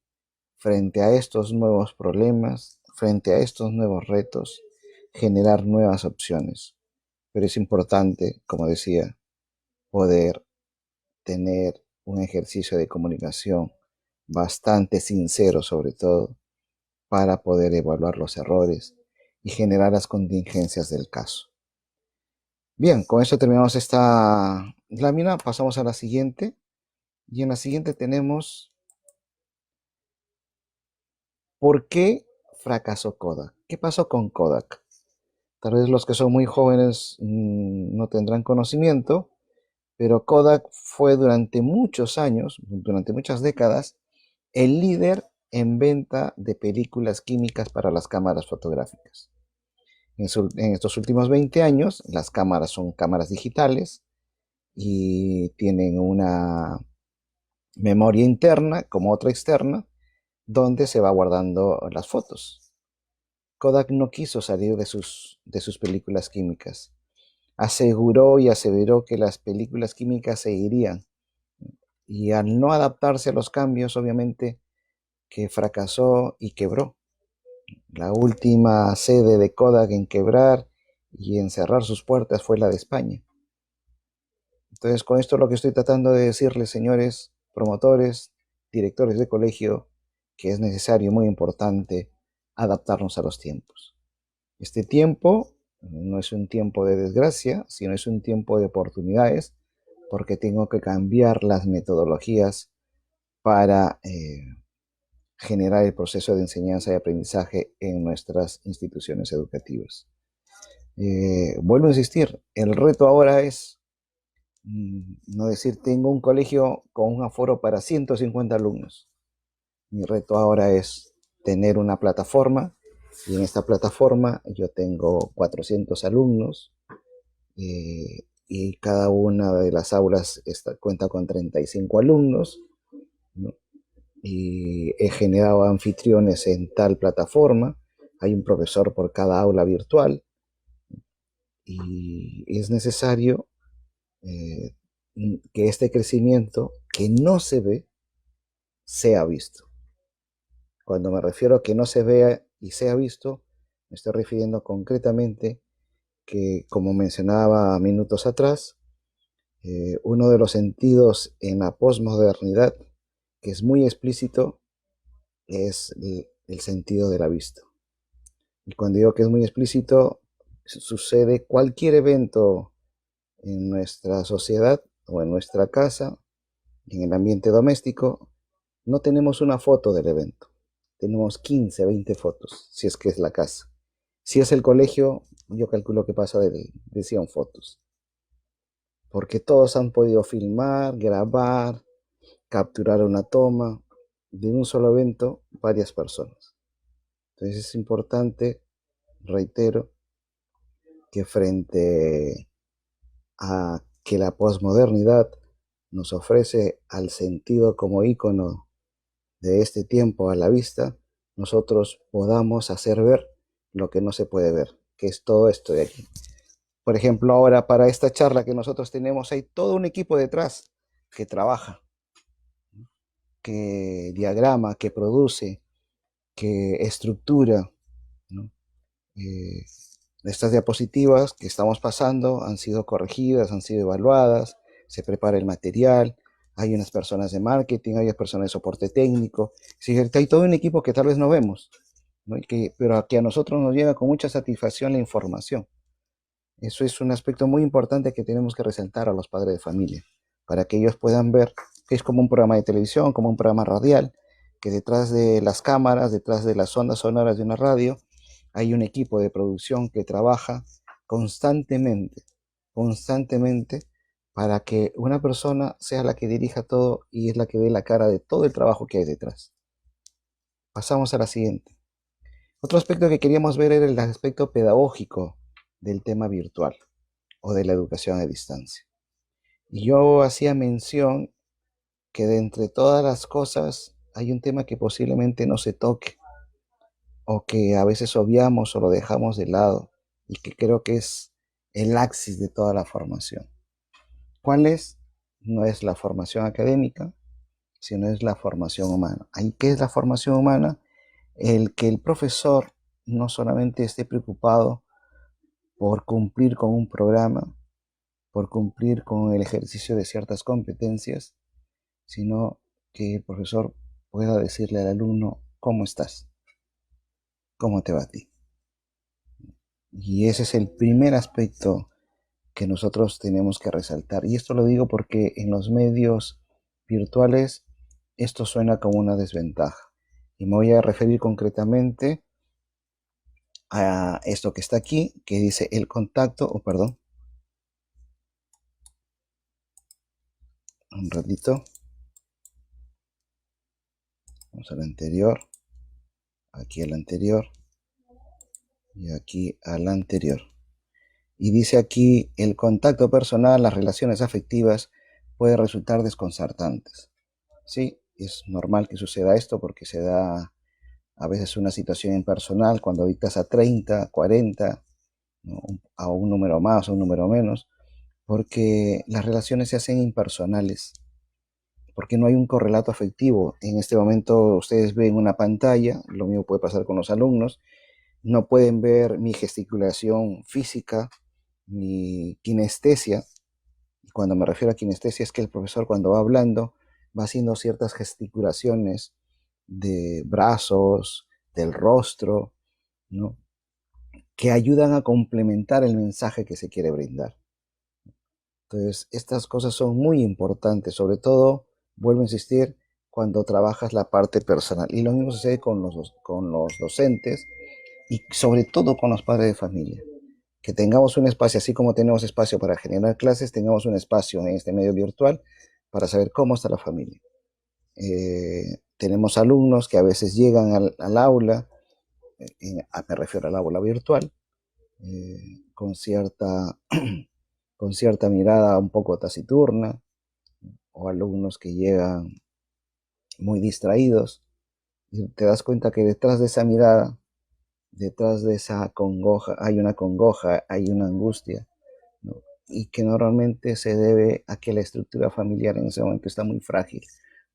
frente a estos nuevos problemas, frente a estos nuevos retos, generar nuevas opciones. Pero es importante, como decía, poder tener un ejercicio de comunicación bastante sincero sobre todo para poder evaluar los errores y generar las contingencias del caso. Bien, con esto terminamos esta lámina, pasamos a la siguiente y en la siguiente tenemos ¿por qué fracasó Kodak? ¿Qué pasó con Kodak? Tal vez los que son muy jóvenes no tendrán conocimiento, pero Kodak fue durante muchos años, durante muchas décadas, el líder en venta de películas químicas para las cámaras fotográficas. En estos últimos 20 años, las cámaras son cámaras digitales y tienen una memoria interna como otra externa, donde se va guardando las fotos. Kodak no quiso salir de sus películas químicas. Aseguró y aseveró que las películas químicas seguirían. Y al no adaptarse a los cambios, obviamente que fracasó y quebró. La última sede de Kodak en quebrar y en cerrar sus puertas fue la de España. Entonces, con esto lo que estoy tratando de decirles, señores promotores, directores de colegio, que es necesario, muy importante, adaptarnos a los tiempos. Este tiempo no es un tiempo de desgracia, sino es un tiempo de oportunidades, porque tengo que cambiar las metodologías para generar el proceso de enseñanza y aprendizaje en nuestras instituciones educativas. Vuelvo a insistir, el reto ahora es no decir tengo un colegio con un aforo para 150 alumnos. Mi reto ahora es tener una plataforma y en esta plataforma yo tengo 400 alumnos y cada una de las aulas cuenta con 35 alumnos, ¿no? Y he generado anfitriones en tal plataforma, hay un profesor por cada aula virtual y es necesario eh, que este crecimiento que no se ve sea visto. Cuando me refiero a que no se vea y sea visto, me estoy refiriendo concretamente que, como mencionaba minutos atrás, uno de los sentidos en la posmodernidad que es muy explícito es el sentido de la vista. Y cuando digo que es muy explícito, sucede cualquier evento en nuestra sociedad o en nuestra casa, en el ambiente doméstico, no tenemos una foto del evento. Tenemos 15, 20 fotos, si es que es la casa. Si es el colegio, yo calculo que pasa de 100 fotos. Porque todos han podido filmar, grabar, capturar una toma de un solo evento, varias personas. Entonces es importante, reitero, que frente a que la posmodernidad nos ofrece al sentido como ícono de este tiempo a la vista, nosotros podamos hacer ver lo que no se puede ver, que es todo esto de aquí. Por ejemplo, ahora para esta charla que nosotros tenemos hay todo un equipo detrás que trabaja, que diagrama, que produce, que estructura, ¿no? Eh, estas diapositivas que estamos pasando han sido corregidas, han sido evaluadas, se prepara el material, hay unas personas de marketing, hay personas de soporte técnico, es decir, hay todo un equipo que tal vez no vemos, ¿no? Pero que a nosotros nos llega con mucha satisfacción la información. Eso es un aspecto muy importante que tenemos que resaltar a los padres de familia, para que ellos puedan ver que es como un programa de televisión, como un programa radial, que detrás de las cámaras, detrás de las ondas sonoras de una radio, hay un equipo de producción que trabaja constantemente, constantemente, para que una persona sea la que dirija todo y es la que dé la cara de todo el trabajo que hay detrás. Pasamos a la siguiente. Otro aspecto que queríamos ver era el aspecto pedagógico del tema virtual o de la educación a distancia. Y yo hacía mención que de entre todas las cosas hay un tema que posiblemente no se toque o que a veces obviamos o lo dejamos de lado y que creo que es el axis de toda la formación. ¿Cuál es? No es la formación académica, sino es la formación humana. ¿Ahí qué es la formación humana? El que el profesor no solamente esté preocupado por cumplir con un programa, por cumplir con el ejercicio de ciertas competencias, sino que el profesor pueda decirle al alumno, ¿cómo estás? ¿Cómo te va a ti? Y ese es el primer aspecto que nosotros tenemos que resaltar. Y esto lo digo porque en los medios virtuales esto suena como una desventaja. Y me voy a referir concretamente a esto que está aquí, que dice el contacto, o perdón, un ratito, vamos al anterior, aquí al anterior y aquí al anterior. Y dice aquí, el contacto personal, las relaciones afectivas pueden resultar desconcertantes. Sí, es normal que suceda esto porque se da a veces una situación impersonal cuando dictas a 30, 40, ¿no? A un número más o un número menos, porque las relaciones se hacen impersonales, porque no hay un correlato afectivo. En este momento ustedes ven una pantalla, lo mismo puede pasar con los alumnos, no pueden ver mi gesticulación física, mi kinestesia. Cuando me refiero a kinestesia es que el profesor cuando va hablando va haciendo ciertas gesticulaciones de brazos, del rostro, ¿no? Que ayudan a complementar el mensaje que se quiere brindar. Entonces, estas cosas son muy importantes, sobre todo, vuelvo a insistir, cuando trabajas la parte personal. Y lo mismo sucede con los docentes y sobre todo con los padres de familia. Que tengamos un espacio, así como tenemos espacio para generar clases, tengamos un espacio en este medio virtual para saber cómo está la familia. Tenemos alumnos que a veces llegan al aula, me refiero al aula virtual, con con cierta mirada un poco taciturna, o alumnos que llegan muy distraídos, y te das cuenta que detrás de esa mirada, detrás de esa congoja, hay una angustia, ¿no? Y que normalmente se debe a que la estructura familiar en ese momento está muy frágil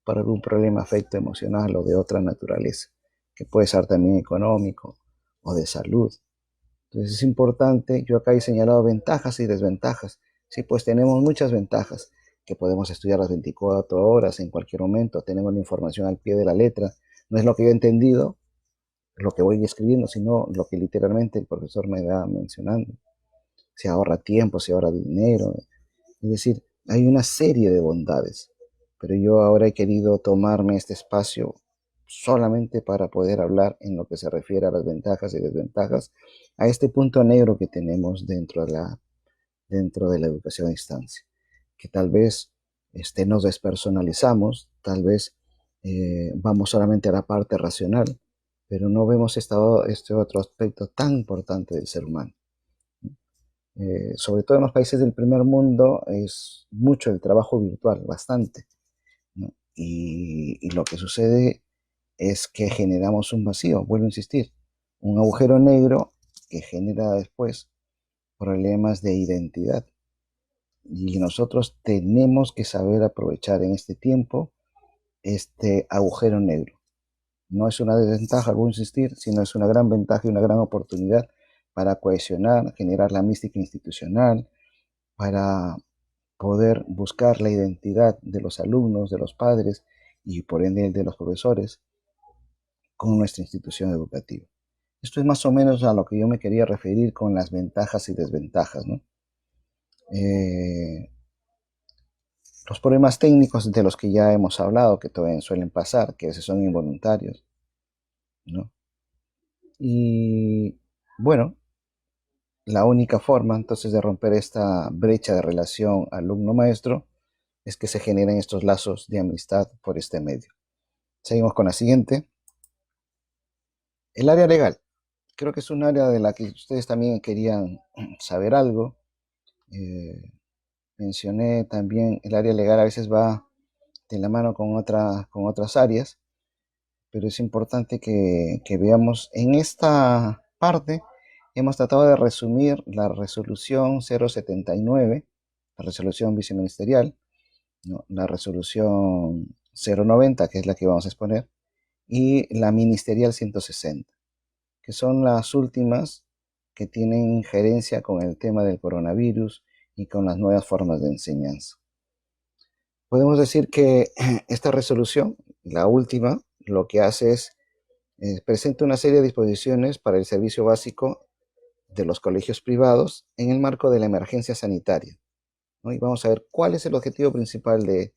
por algún problema afecto emocional o de otra naturaleza, que puede ser también económico o de salud. Entonces es importante, yo acá he señalado ventajas y desventajas. Sí, pues tenemos muchas ventajas, que podemos estudiar las 24 horas en cualquier momento, tenemos la información al pie de la letra. No es lo que yo he entendido, lo que voy escribiendo, sino lo que literalmente el profesor me va mencionando. Se ahorra tiempo, se ahorra dinero. Es decir, hay una serie de bondades, pero yo ahora he querido tomarme este espacio solamente para poder hablar en lo que se refiere a las ventajas y desventajas, a este punto negro que tenemos dentro de la educación a distancia, que tal vez nos despersonalizamos, tal vez vamos solamente a la parte racional, pero no vemos este otro aspecto tan importante del ser humano. Sobre todo en los países del primer mundo es mucho el trabajo virtual, bastante, ¿no? Y lo que sucede es que generamos un vacío, vuelvo a insistir, un agujero negro que genera después problemas de identidad. Y nosotros tenemos que saber aprovechar en este tiempo este agujero negro. No es una desventaja, voy a insistir, sino es una gran ventaja y una gran oportunidad para cohesionar, generar la mística institucional, para poder buscar la identidad de los alumnos, de los padres y por ende de los profesores con nuestra institución educativa. Esto es más o menos a lo que yo me quería referir con las ventajas y desventajas, ¿no? Los problemas técnicos de los que ya hemos hablado, que todavía suelen pasar, que a veces son involuntarios, ¿no? Y bueno, la única forma entonces de romper esta brecha de relación alumno-maestro es que se generen estos lazos de amistad por este medio. Seguimos con la siguiente. El área legal. Creo que es un área de la que ustedes también querían saber algo. Mencioné también el área legal a veces va de la mano con otras áreas, pero es importante que veamos en esta parte. Hemos tratado de resumir la resolución 079, la resolución viceministerial, ¿no? La resolución 090, que es la que vamos a exponer, y la ministerial 160, que son las últimas que tienen injerencia con el tema del coronavirus y con las nuevas formas de enseñanza. Podemos decir que esta resolución, la última, lo que hace es presenta una serie de disposiciones para el servicio básico de los colegios privados en el marco de la emergencia sanitaria, ¿no? Y vamos a ver cuál es el objetivo principal de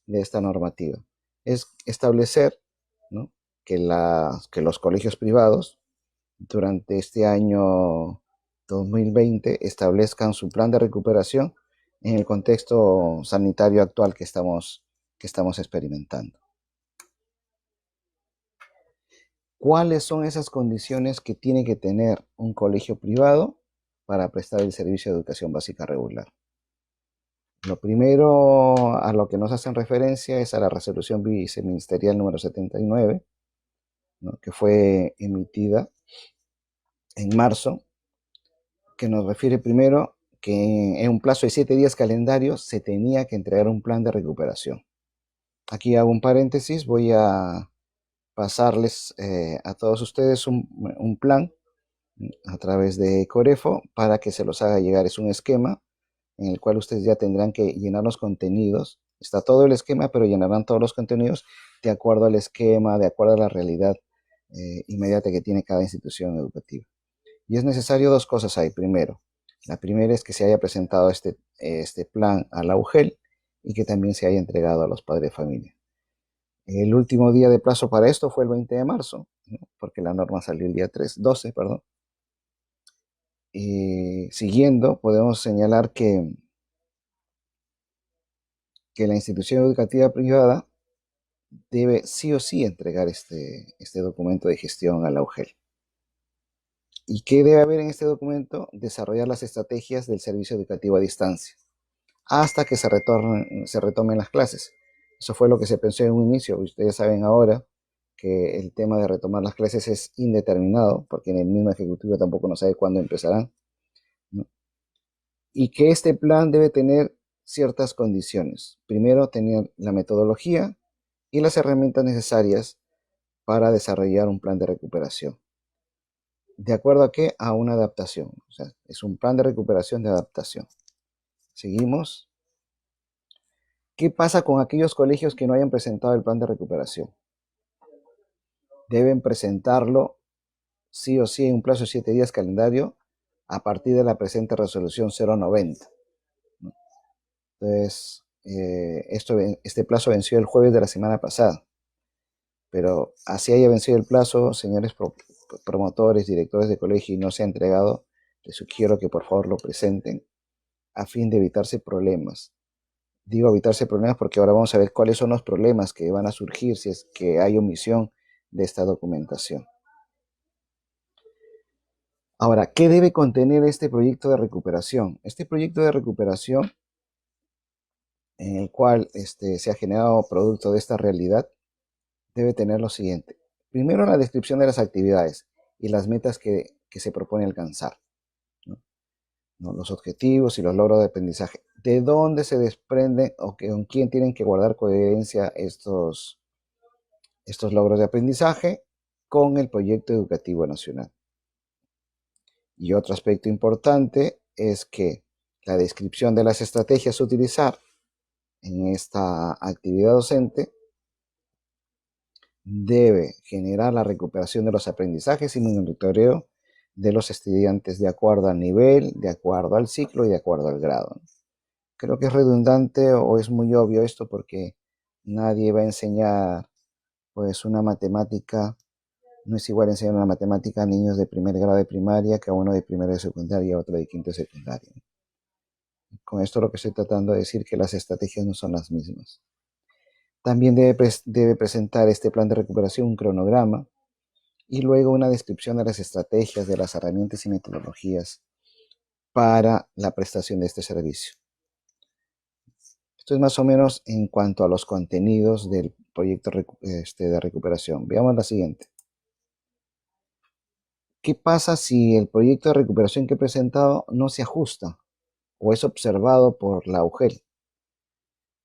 esta normativa. Es establecer, ¿no?, que los colegios privados durante este año 2020 establezcan su plan de recuperación en el contexto sanitario actual que estamos experimentando. ¿Cuáles son esas condiciones que tiene que tener un colegio privado para prestar el servicio de educación básica regular? Lo primero a lo que nos hacen referencia es a la resolución viceministerial número 79, ¿no?, que fue emitida en marzo, que nos refiere primero que en un plazo de 7 días calendarios se tenía que entregar un plan de recuperación. Aquí hago un paréntesis, voy a pasarles a todos ustedes un plan a través de Corefo para que se los haga llegar. Es un esquema en el cual ustedes ya tendrán que llenar los contenidos. Está todo el esquema, pero llenarán todos los contenidos de acuerdo al esquema, de acuerdo a la realidad inmediata que tiene cada institución educativa. Y es necesario dos cosas ahí. Primero, la primera es que se haya presentado este plan a la UGEL y que también se haya entregado a los padres de familia. El último día de plazo para esto fue el 20 de marzo, ¿no?, porque la norma salió el día 12, perdón. Y siguiendo, podemos señalar que la institución educativa privada debe sí o sí entregar este documento de gestión a la UGEL. ¿Y qué debe haber en este documento? Desarrollar las estrategias del servicio educativo a distancia hasta que se retomen las clases. Eso fue lo que se pensó en un inicio. Ustedes saben ahora que el tema de retomar las clases es indeterminado, porque en el mismo Ejecutivo tampoco no sabe cuándo empezarán, ¿no? Y que este plan debe tener ciertas condiciones. Primero, tener la metodología y las herramientas necesarias para desarrollar un plan de recuperación. ¿De acuerdo a qué? A una adaptación. O sea, es un plan de recuperación de adaptación. Seguimos. ¿Qué pasa con aquellos colegios que no hayan presentado el plan de recuperación? Deben presentarlo sí o sí en un plazo de 7 días calendario a partir de la presente resolución 090. Entonces, este plazo venció el jueves de la semana pasada. Pero así haya vencido el plazo, señores promotores, directores de colegio, y no se ha entregado, les sugiero que por favor lo presenten a fin de evitarse problemas. Digo evitarse problemas porque ahora vamos a ver cuáles son los problemas que van a surgir si es que hay omisión de esta documentación. Ahora, ¿qué debe contener este proyecto de recuperación? Este proyecto de recuperación, en el cual se ha generado producto de esta realidad, debe tener lo siguiente. Primero, la descripción de las actividades y las metas que que se propone alcanzar, ¿no? ¿No? Los objetivos y los logros de aprendizaje. ¿De dónde se desprenden o con quién tienen que guardar coherencia estos logros de aprendizaje? Con el proyecto educativo nacional. Y otro aspecto importante es que la descripción de las estrategias a utilizar en esta actividad docente debe generar la recuperación de los aprendizajes y monitoreo de los estudiantes de acuerdo al nivel, de acuerdo al ciclo y de acuerdo al grado. Creo que es redundante o es muy obvio esto porque nadie va a enseñar pues una matemática. No es igual enseñar una matemática a niños de primer grado de primaria que a uno de primero de secundaria y a otro de quinto de secundaria. Con esto lo que estoy tratando de decir es que las estrategias no son las mismas. También debe presentar este plan de recuperación un cronograma y luego una descripción de las estrategias, de las herramientas y metodologías para la prestación de este servicio. Esto es más o menos en cuanto a los contenidos del proyecto de recuperación. Veamos la siguiente. ¿Qué pasa si el proyecto de recuperación que he presentado no se ajusta o es observado por la UGEL?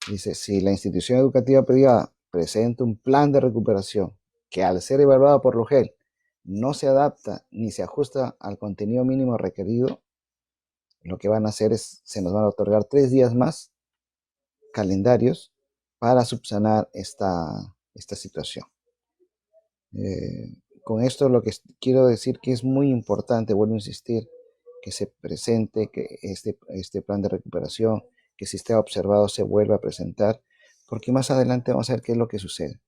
Dice, si la institución educativa privada presenta un plan de recuperación que al ser evaluado por la UGEL no se adapta ni se ajusta al contenido mínimo requerido, lo que van a hacer es, se nos van a otorgar 3 días más calendarios para subsanar esta situación. Con esto lo que quiero decir que es muy importante, vuelvo a insistir, que se presente que este plan de recuperación, que si está observado se vuelva a presentar, porque más adelante vamos a ver qué es lo que sucede.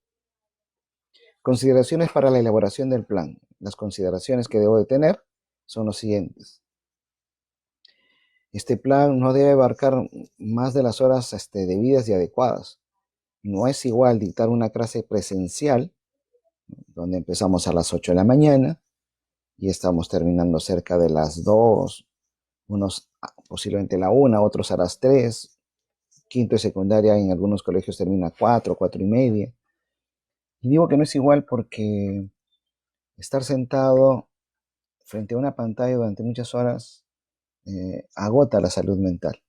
Consideraciones para la elaboración del plan. Las consideraciones que debo de tener son los siguientes. Este plan no debe abarcar más de las horas debidas y adecuadas. No es igual dictar una clase presencial, donde empezamos a las 8 de la mañana y estamos terminando cerca de las 2, unos posiblemente la 1, otros a las 3, quinto de secundaria en algunos colegios termina a 4, 4 y media. Y digo que no es igual porque estar sentado frente a una pantalla durante muchas horas agota la salud mental.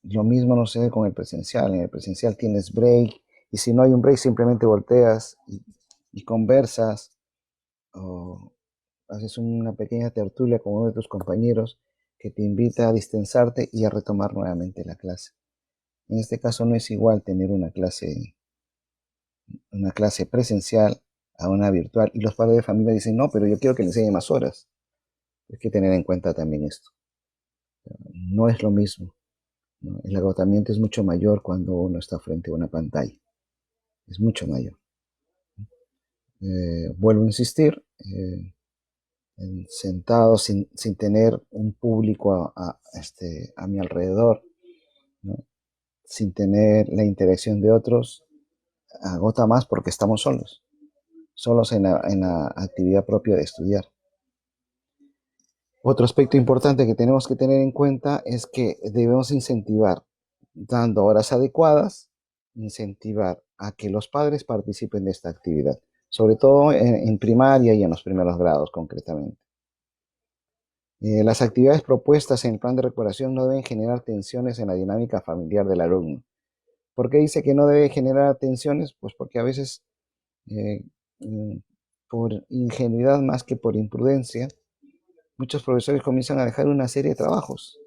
Lo mismo no sucede con el presencial. En el presencial tienes break y si no hay un break simplemente volteas y conversas o haces una pequeña tertulia con uno de tus compañeros que te invita a distensarte y a retomar nuevamente la clase. En este caso no es igual tener una clase presencial a una virtual y los padres de familia dicen, no, pero yo quiero que le enseñe más horas. Hay que tener en cuenta también esto. No es lo mismo, ¿no? El agotamiento es mucho mayor cuando uno está frente a una pantalla. Es mucho mayor. Vuelvo a insistir, sentado sin tener un público a mi alrededor, ¿no? Sin tener la interacción de otros, agota más porque estamos solos en la actividad propia de estudiar. Otro aspecto importante que tenemos que tener en cuenta es que debemos incentivar, dando horas adecuadas, incentivar a que los padres participen de esta actividad, sobre todo en primaria y en los primeros grados concretamente. Las actividades propuestas en el plan de recuperación no deben generar tensiones en la dinámica familiar del alumno. ¿Por qué dice que no debe generar tensiones? Pues porque a veces, eh, mm, por ingenuidad más que por imprudencia, muchos profesores comienzan a dejar una serie de trabajos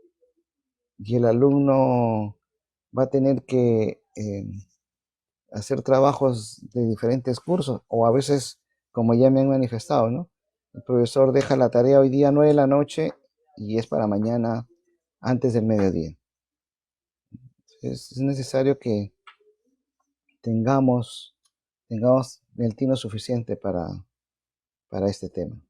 y el alumno va a tener que hacer trabajos de diferentes cursos o a veces, como ya me han manifestado, ¿no? El profesor deja la tarea hoy día 9 de la noche y es para mañana antes del mediodía. Es necesario que tengamos el tino suficiente para este tema.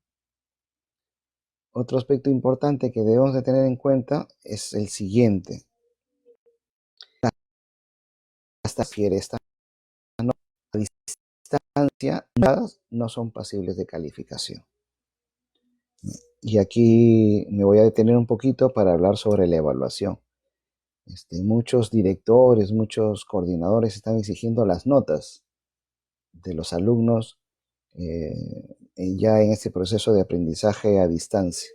Otro aspecto importante que debemos de tener en cuenta es el siguiente. Hasta esta distancia no son pasibles de calificación. Y aquí me voy a detener un poquito para hablar sobre la evaluación. Muchos directores, muchos coordinadores están exigiendo las notas de los alumnos ya en este proceso de aprendizaje a distancia.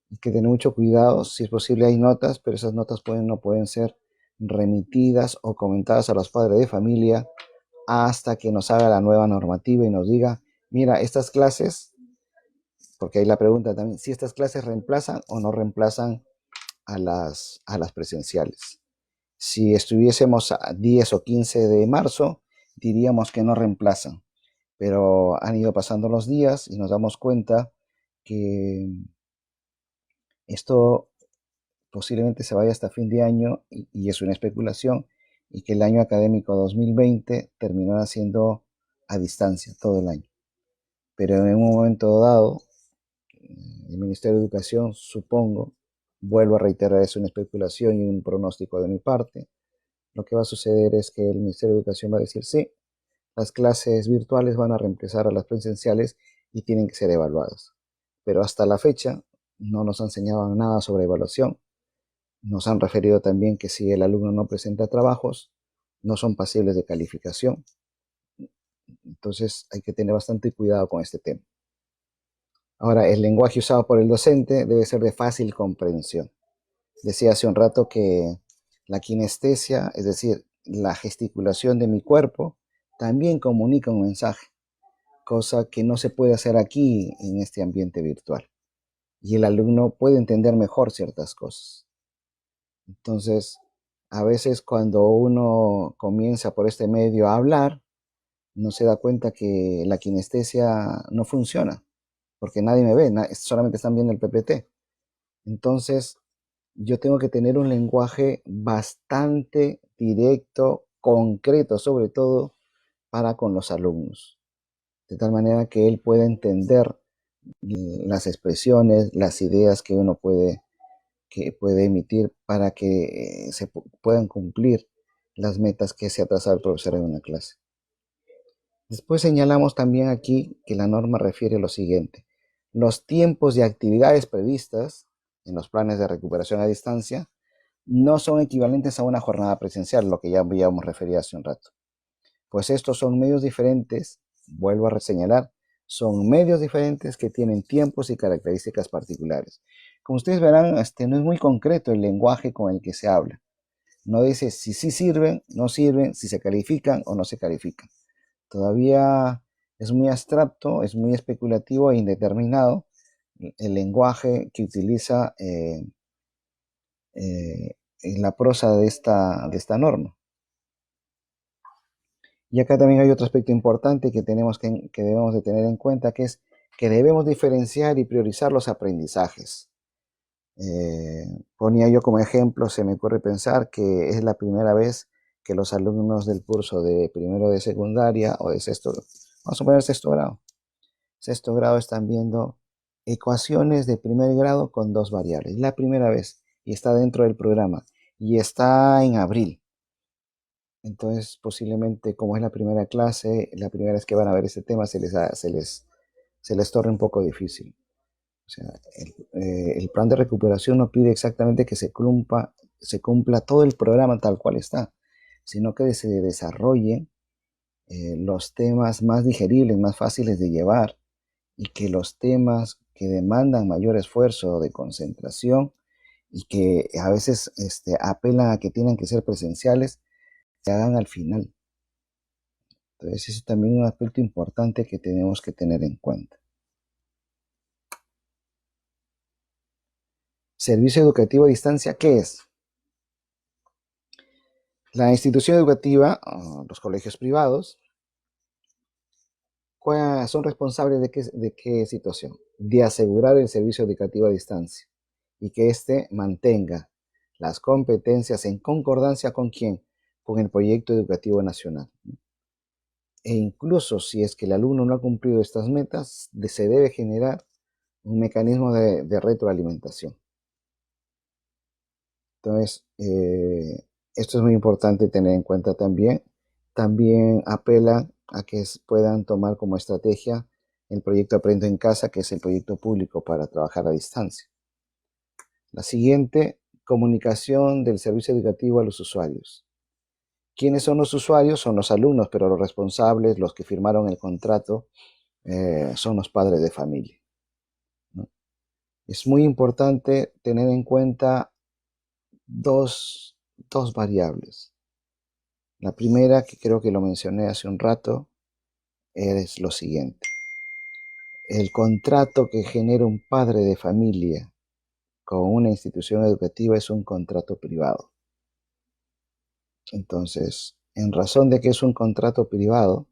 Hay que tener mucho cuidado, si es posible hay notas, pero esas notas no pueden ser remitidas o comentadas a los padres de familia hasta que nos haga la nueva normativa y nos diga, mira, estas clases, porque hay la pregunta también, si estas clases reemplazan o no reemplazan a las presenciales. Si estuviésemos a 10 o 15 de marzo, diríamos que no reemplazan, pero han ido pasando los días y nos damos cuenta que esto posiblemente se vaya hasta fin de año y es una especulación, y que el año académico 2020 terminará siendo a distancia todo el año. Pero en un momento dado, el Ministerio de Educación, supongo, vuelvo a reiterar, es una especulación y un pronóstico de mi parte, lo que va a suceder es que el Ministerio de Educación va a decir, sí, las clases virtuales van a reemplazar a las presenciales y tienen que ser evaluadas. Pero hasta la fecha no nos han enseñado nada sobre evaluación. Nos han referido también que si el alumno no presenta trabajos, no son pasibles de calificación. Entonces hay que tener bastante cuidado con este tema. Ahora, el lenguaje usado por el docente debe ser de fácil comprensión. Decía hace un rato que la kinestesia, es decir, la gesticulación de mi cuerpo, también comunica un mensaje, cosa que no se puede hacer aquí en este ambiente virtual. Y el alumno puede entender mejor ciertas cosas. Entonces, a veces cuando uno comienza por este medio a hablar, no se da cuenta que la kinestesia no funciona, porque nadie me ve, solamente están viendo el PPT. Entonces, yo tengo que tener un lenguaje bastante directo, concreto, sobre todo para con los alumnos, de tal manera que él pueda entender las expresiones, las ideas que puede emitir para que se puedan cumplir las metas que se ha trazado el profesor en una clase. Después señalamos también aquí que la norma refiere lo siguiente: los tiempos y actividades previstas en los planes de recuperación a distancia no son equivalentes a una jornada presencial, lo que ya habíamos referido hace un rato. Pues estos son medios diferentes, vuelvo a reseñalar, son medios diferentes que tienen tiempos y características particulares. Como ustedes verán, no es muy concreto el lenguaje con el que se habla. No dice si sí sirven, no sirven, si se califican o no se califican. Todavía es muy abstracto, es muy especulativo e indeterminado el lenguaje que utiliza en la prosa de esta norma. Y acá también hay otro aspecto importante que debemos de tener en cuenta, que es que debemos diferenciar y priorizar los aprendizajes. Ponía yo como ejemplo, se me ocurre pensar que es la primera vez que los alumnos del curso de primero de secundaria o de sexto, vamos a poner sexto grado están viendo ecuaciones de primer grado con dos variables. La primera vez, y está dentro del programa, y está en abril. Entonces, posiblemente, como es la primera clase, la primera vez que van a ver este tema, se les torna un poco difícil. O sea, el plan de recuperación no pide exactamente que se cumpla todo el programa tal cual está, sino que se desarrollen los temas más digeribles, más fáciles de llevar, y que los temas que demandan mayor esfuerzo de concentración y que a veces apelan a que tienen que ser presenciales, se hagan al final. Entonces, eso también es un aspecto importante que tenemos que tener en cuenta. Servicio educativo a distancia, ¿qué es? La institución educativa, los colegios privados, son responsables de qué situación? De asegurar el servicio educativo a distancia y que éste mantenga las competencias en concordancia con quién, con el proyecto educativo nacional. E incluso si es que el alumno no ha cumplido estas metas, se debe generar un mecanismo de retroalimentación. Entonces, esto es muy importante tener en cuenta también. También apela a que puedan tomar como estrategia el proyecto Aprendo en Casa, que es el proyecto público para trabajar a distancia. La siguiente, comunicación del servicio educativo a los usuarios. ¿Quiénes son los usuarios? Son los alumnos, pero los responsables, los que firmaron el contrato son los padres de familia, ¿no? Es muy importante tener en cuenta dos variables. La primera, que creo que lo mencioné hace un rato, es lo siguiente. El contrato que genera un padre de familia con una institución educativa es un contrato privado. Entonces, en razón de que es un contrato privado,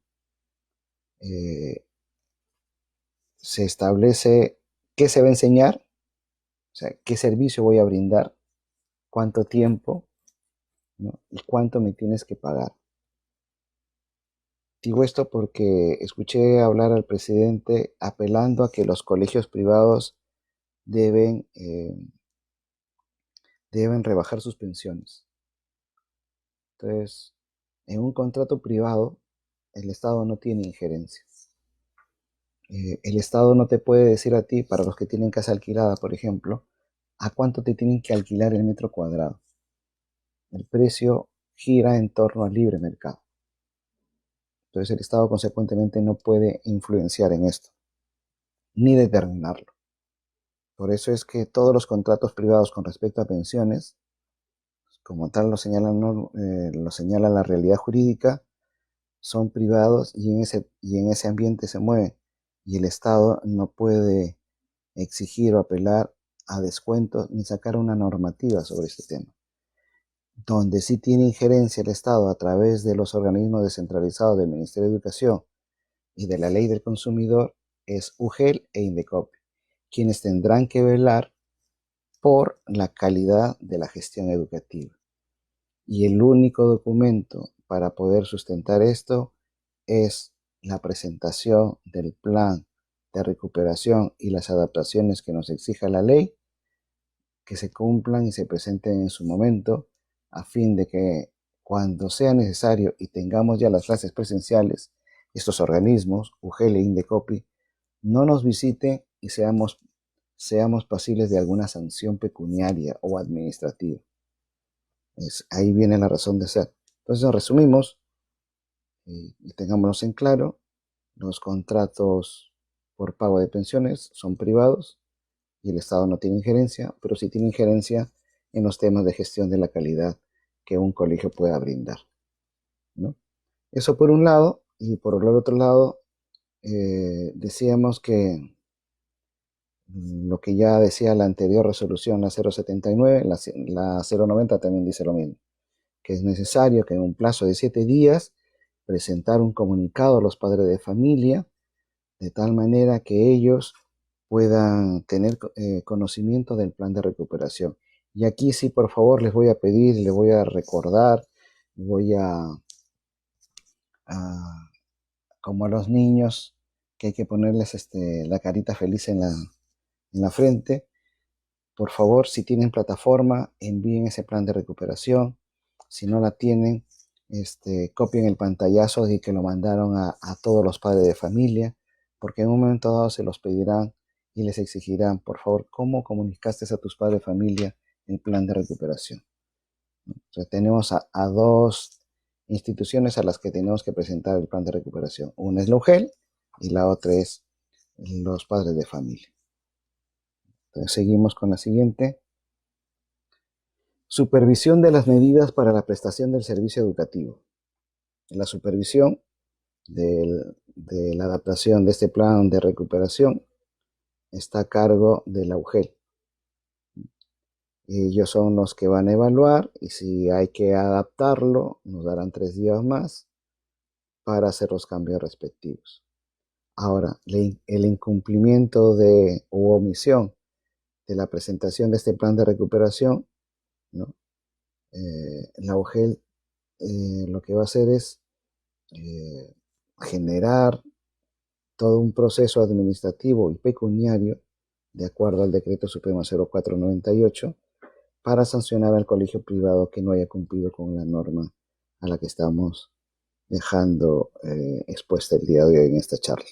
eh, se establece qué se va a enseñar, o sea, qué servicio voy a brindar, cuánto tiempo, ¿no? Y cuánto me tienes que pagar. Digo esto porque escuché hablar al presidente apelando a que los colegios privados deben, deben rebajar sus pensiones. Entonces, en un contrato privado, el Estado no tiene injerencia. El Estado no te puede decir a ti, para los que tienen casa alquilada, por ejemplo, a cuánto te tienen que alquilar el metro cuadrado. El precio gira en torno al libre mercado. Entonces el Estado consecuentemente no puede influenciar en esto, ni determinarlo. Por eso es que todos los contratos privados con respecto a pensiones, como tal lo señala la realidad jurídica, son privados y en ese ambiente se mueven. Y el Estado no puede exigir o apelar a descuentos ni sacar una normativa sobre este tema. Donde sí tiene injerencia el Estado a través de los organismos descentralizados del Ministerio de Educación y de la Ley del Consumidor es UGEL e Indecopi, quienes tendrán que velar por la calidad de la gestión educativa. Y el único documento para poder sustentar esto es la presentación del plan de recuperación y las adaptaciones que nos exija la ley, que se cumplan y se presenten en su momento, a fin de que cuando sea necesario y tengamos ya las clases presenciales, estos organismos, UGEL e Indecopi, no nos visiten y seamos pasibles de alguna sanción pecuniaria o administrativa. Ahí viene la razón de ser. Entonces, resumimos y tengámonos en claro, los contratos por pago de pensiones son privados y el Estado no tiene injerencia, pero sí tiene injerencia en los temas de gestión de la calidad que un colegio pueda brindar, ¿no? Eso por un lado, y por el otro lado, decíamos que lo que ya decía la anterior resolución, la 079, la 090 también dice lo mismo, que es necesario que en un plazo de 7 días presentar un comunicado a los padres de familia, de tal manera que ellos puedan tener conocimiento del plan de recuperación. Y aquí sí, por favor, les voy a pedir, les voy a recordar, voy a como a los niños, que hay que ponerles la carita feliz en la frente. Por favor, si tienen plataforma, envíen ese plan de recuperación. Si no la tienen, copien el pantallazo de que lo mandaron a todos los padres de familia, porque en un momento dado se los pedirán y les exigirán, por favor, cómo comunicaste a tus padres de familia el plan de recuperación. O sea, tenemos a dos instituciones a las que tenemos que presentar el plan de recuperación. Una es la UGEL y la otra es los padres de familia. Entonces seguimos con la siguiente. Supervisión de las medidas para la prestación del servicio educativo. La supervisión de la adaptación de este plan de recuperación está a cargo de la UGEL. Ellos son los que van a evaluar y si hay que adaptarlo, nos darán 3 días más para hacer los cambios respectivos. Ahora, el incumplimiento u omisión de la presentación de este plan de recuperación, ¿no? La UGEL lo que va a hacer es generar todo un proceso administrativo y pecuniario, de acuerdo al Decreto Supremo 0498, para sancionar al colegio privado que no haya cumplido con la norma a la que estamos dejando expuesta el día de hoy en esta charla.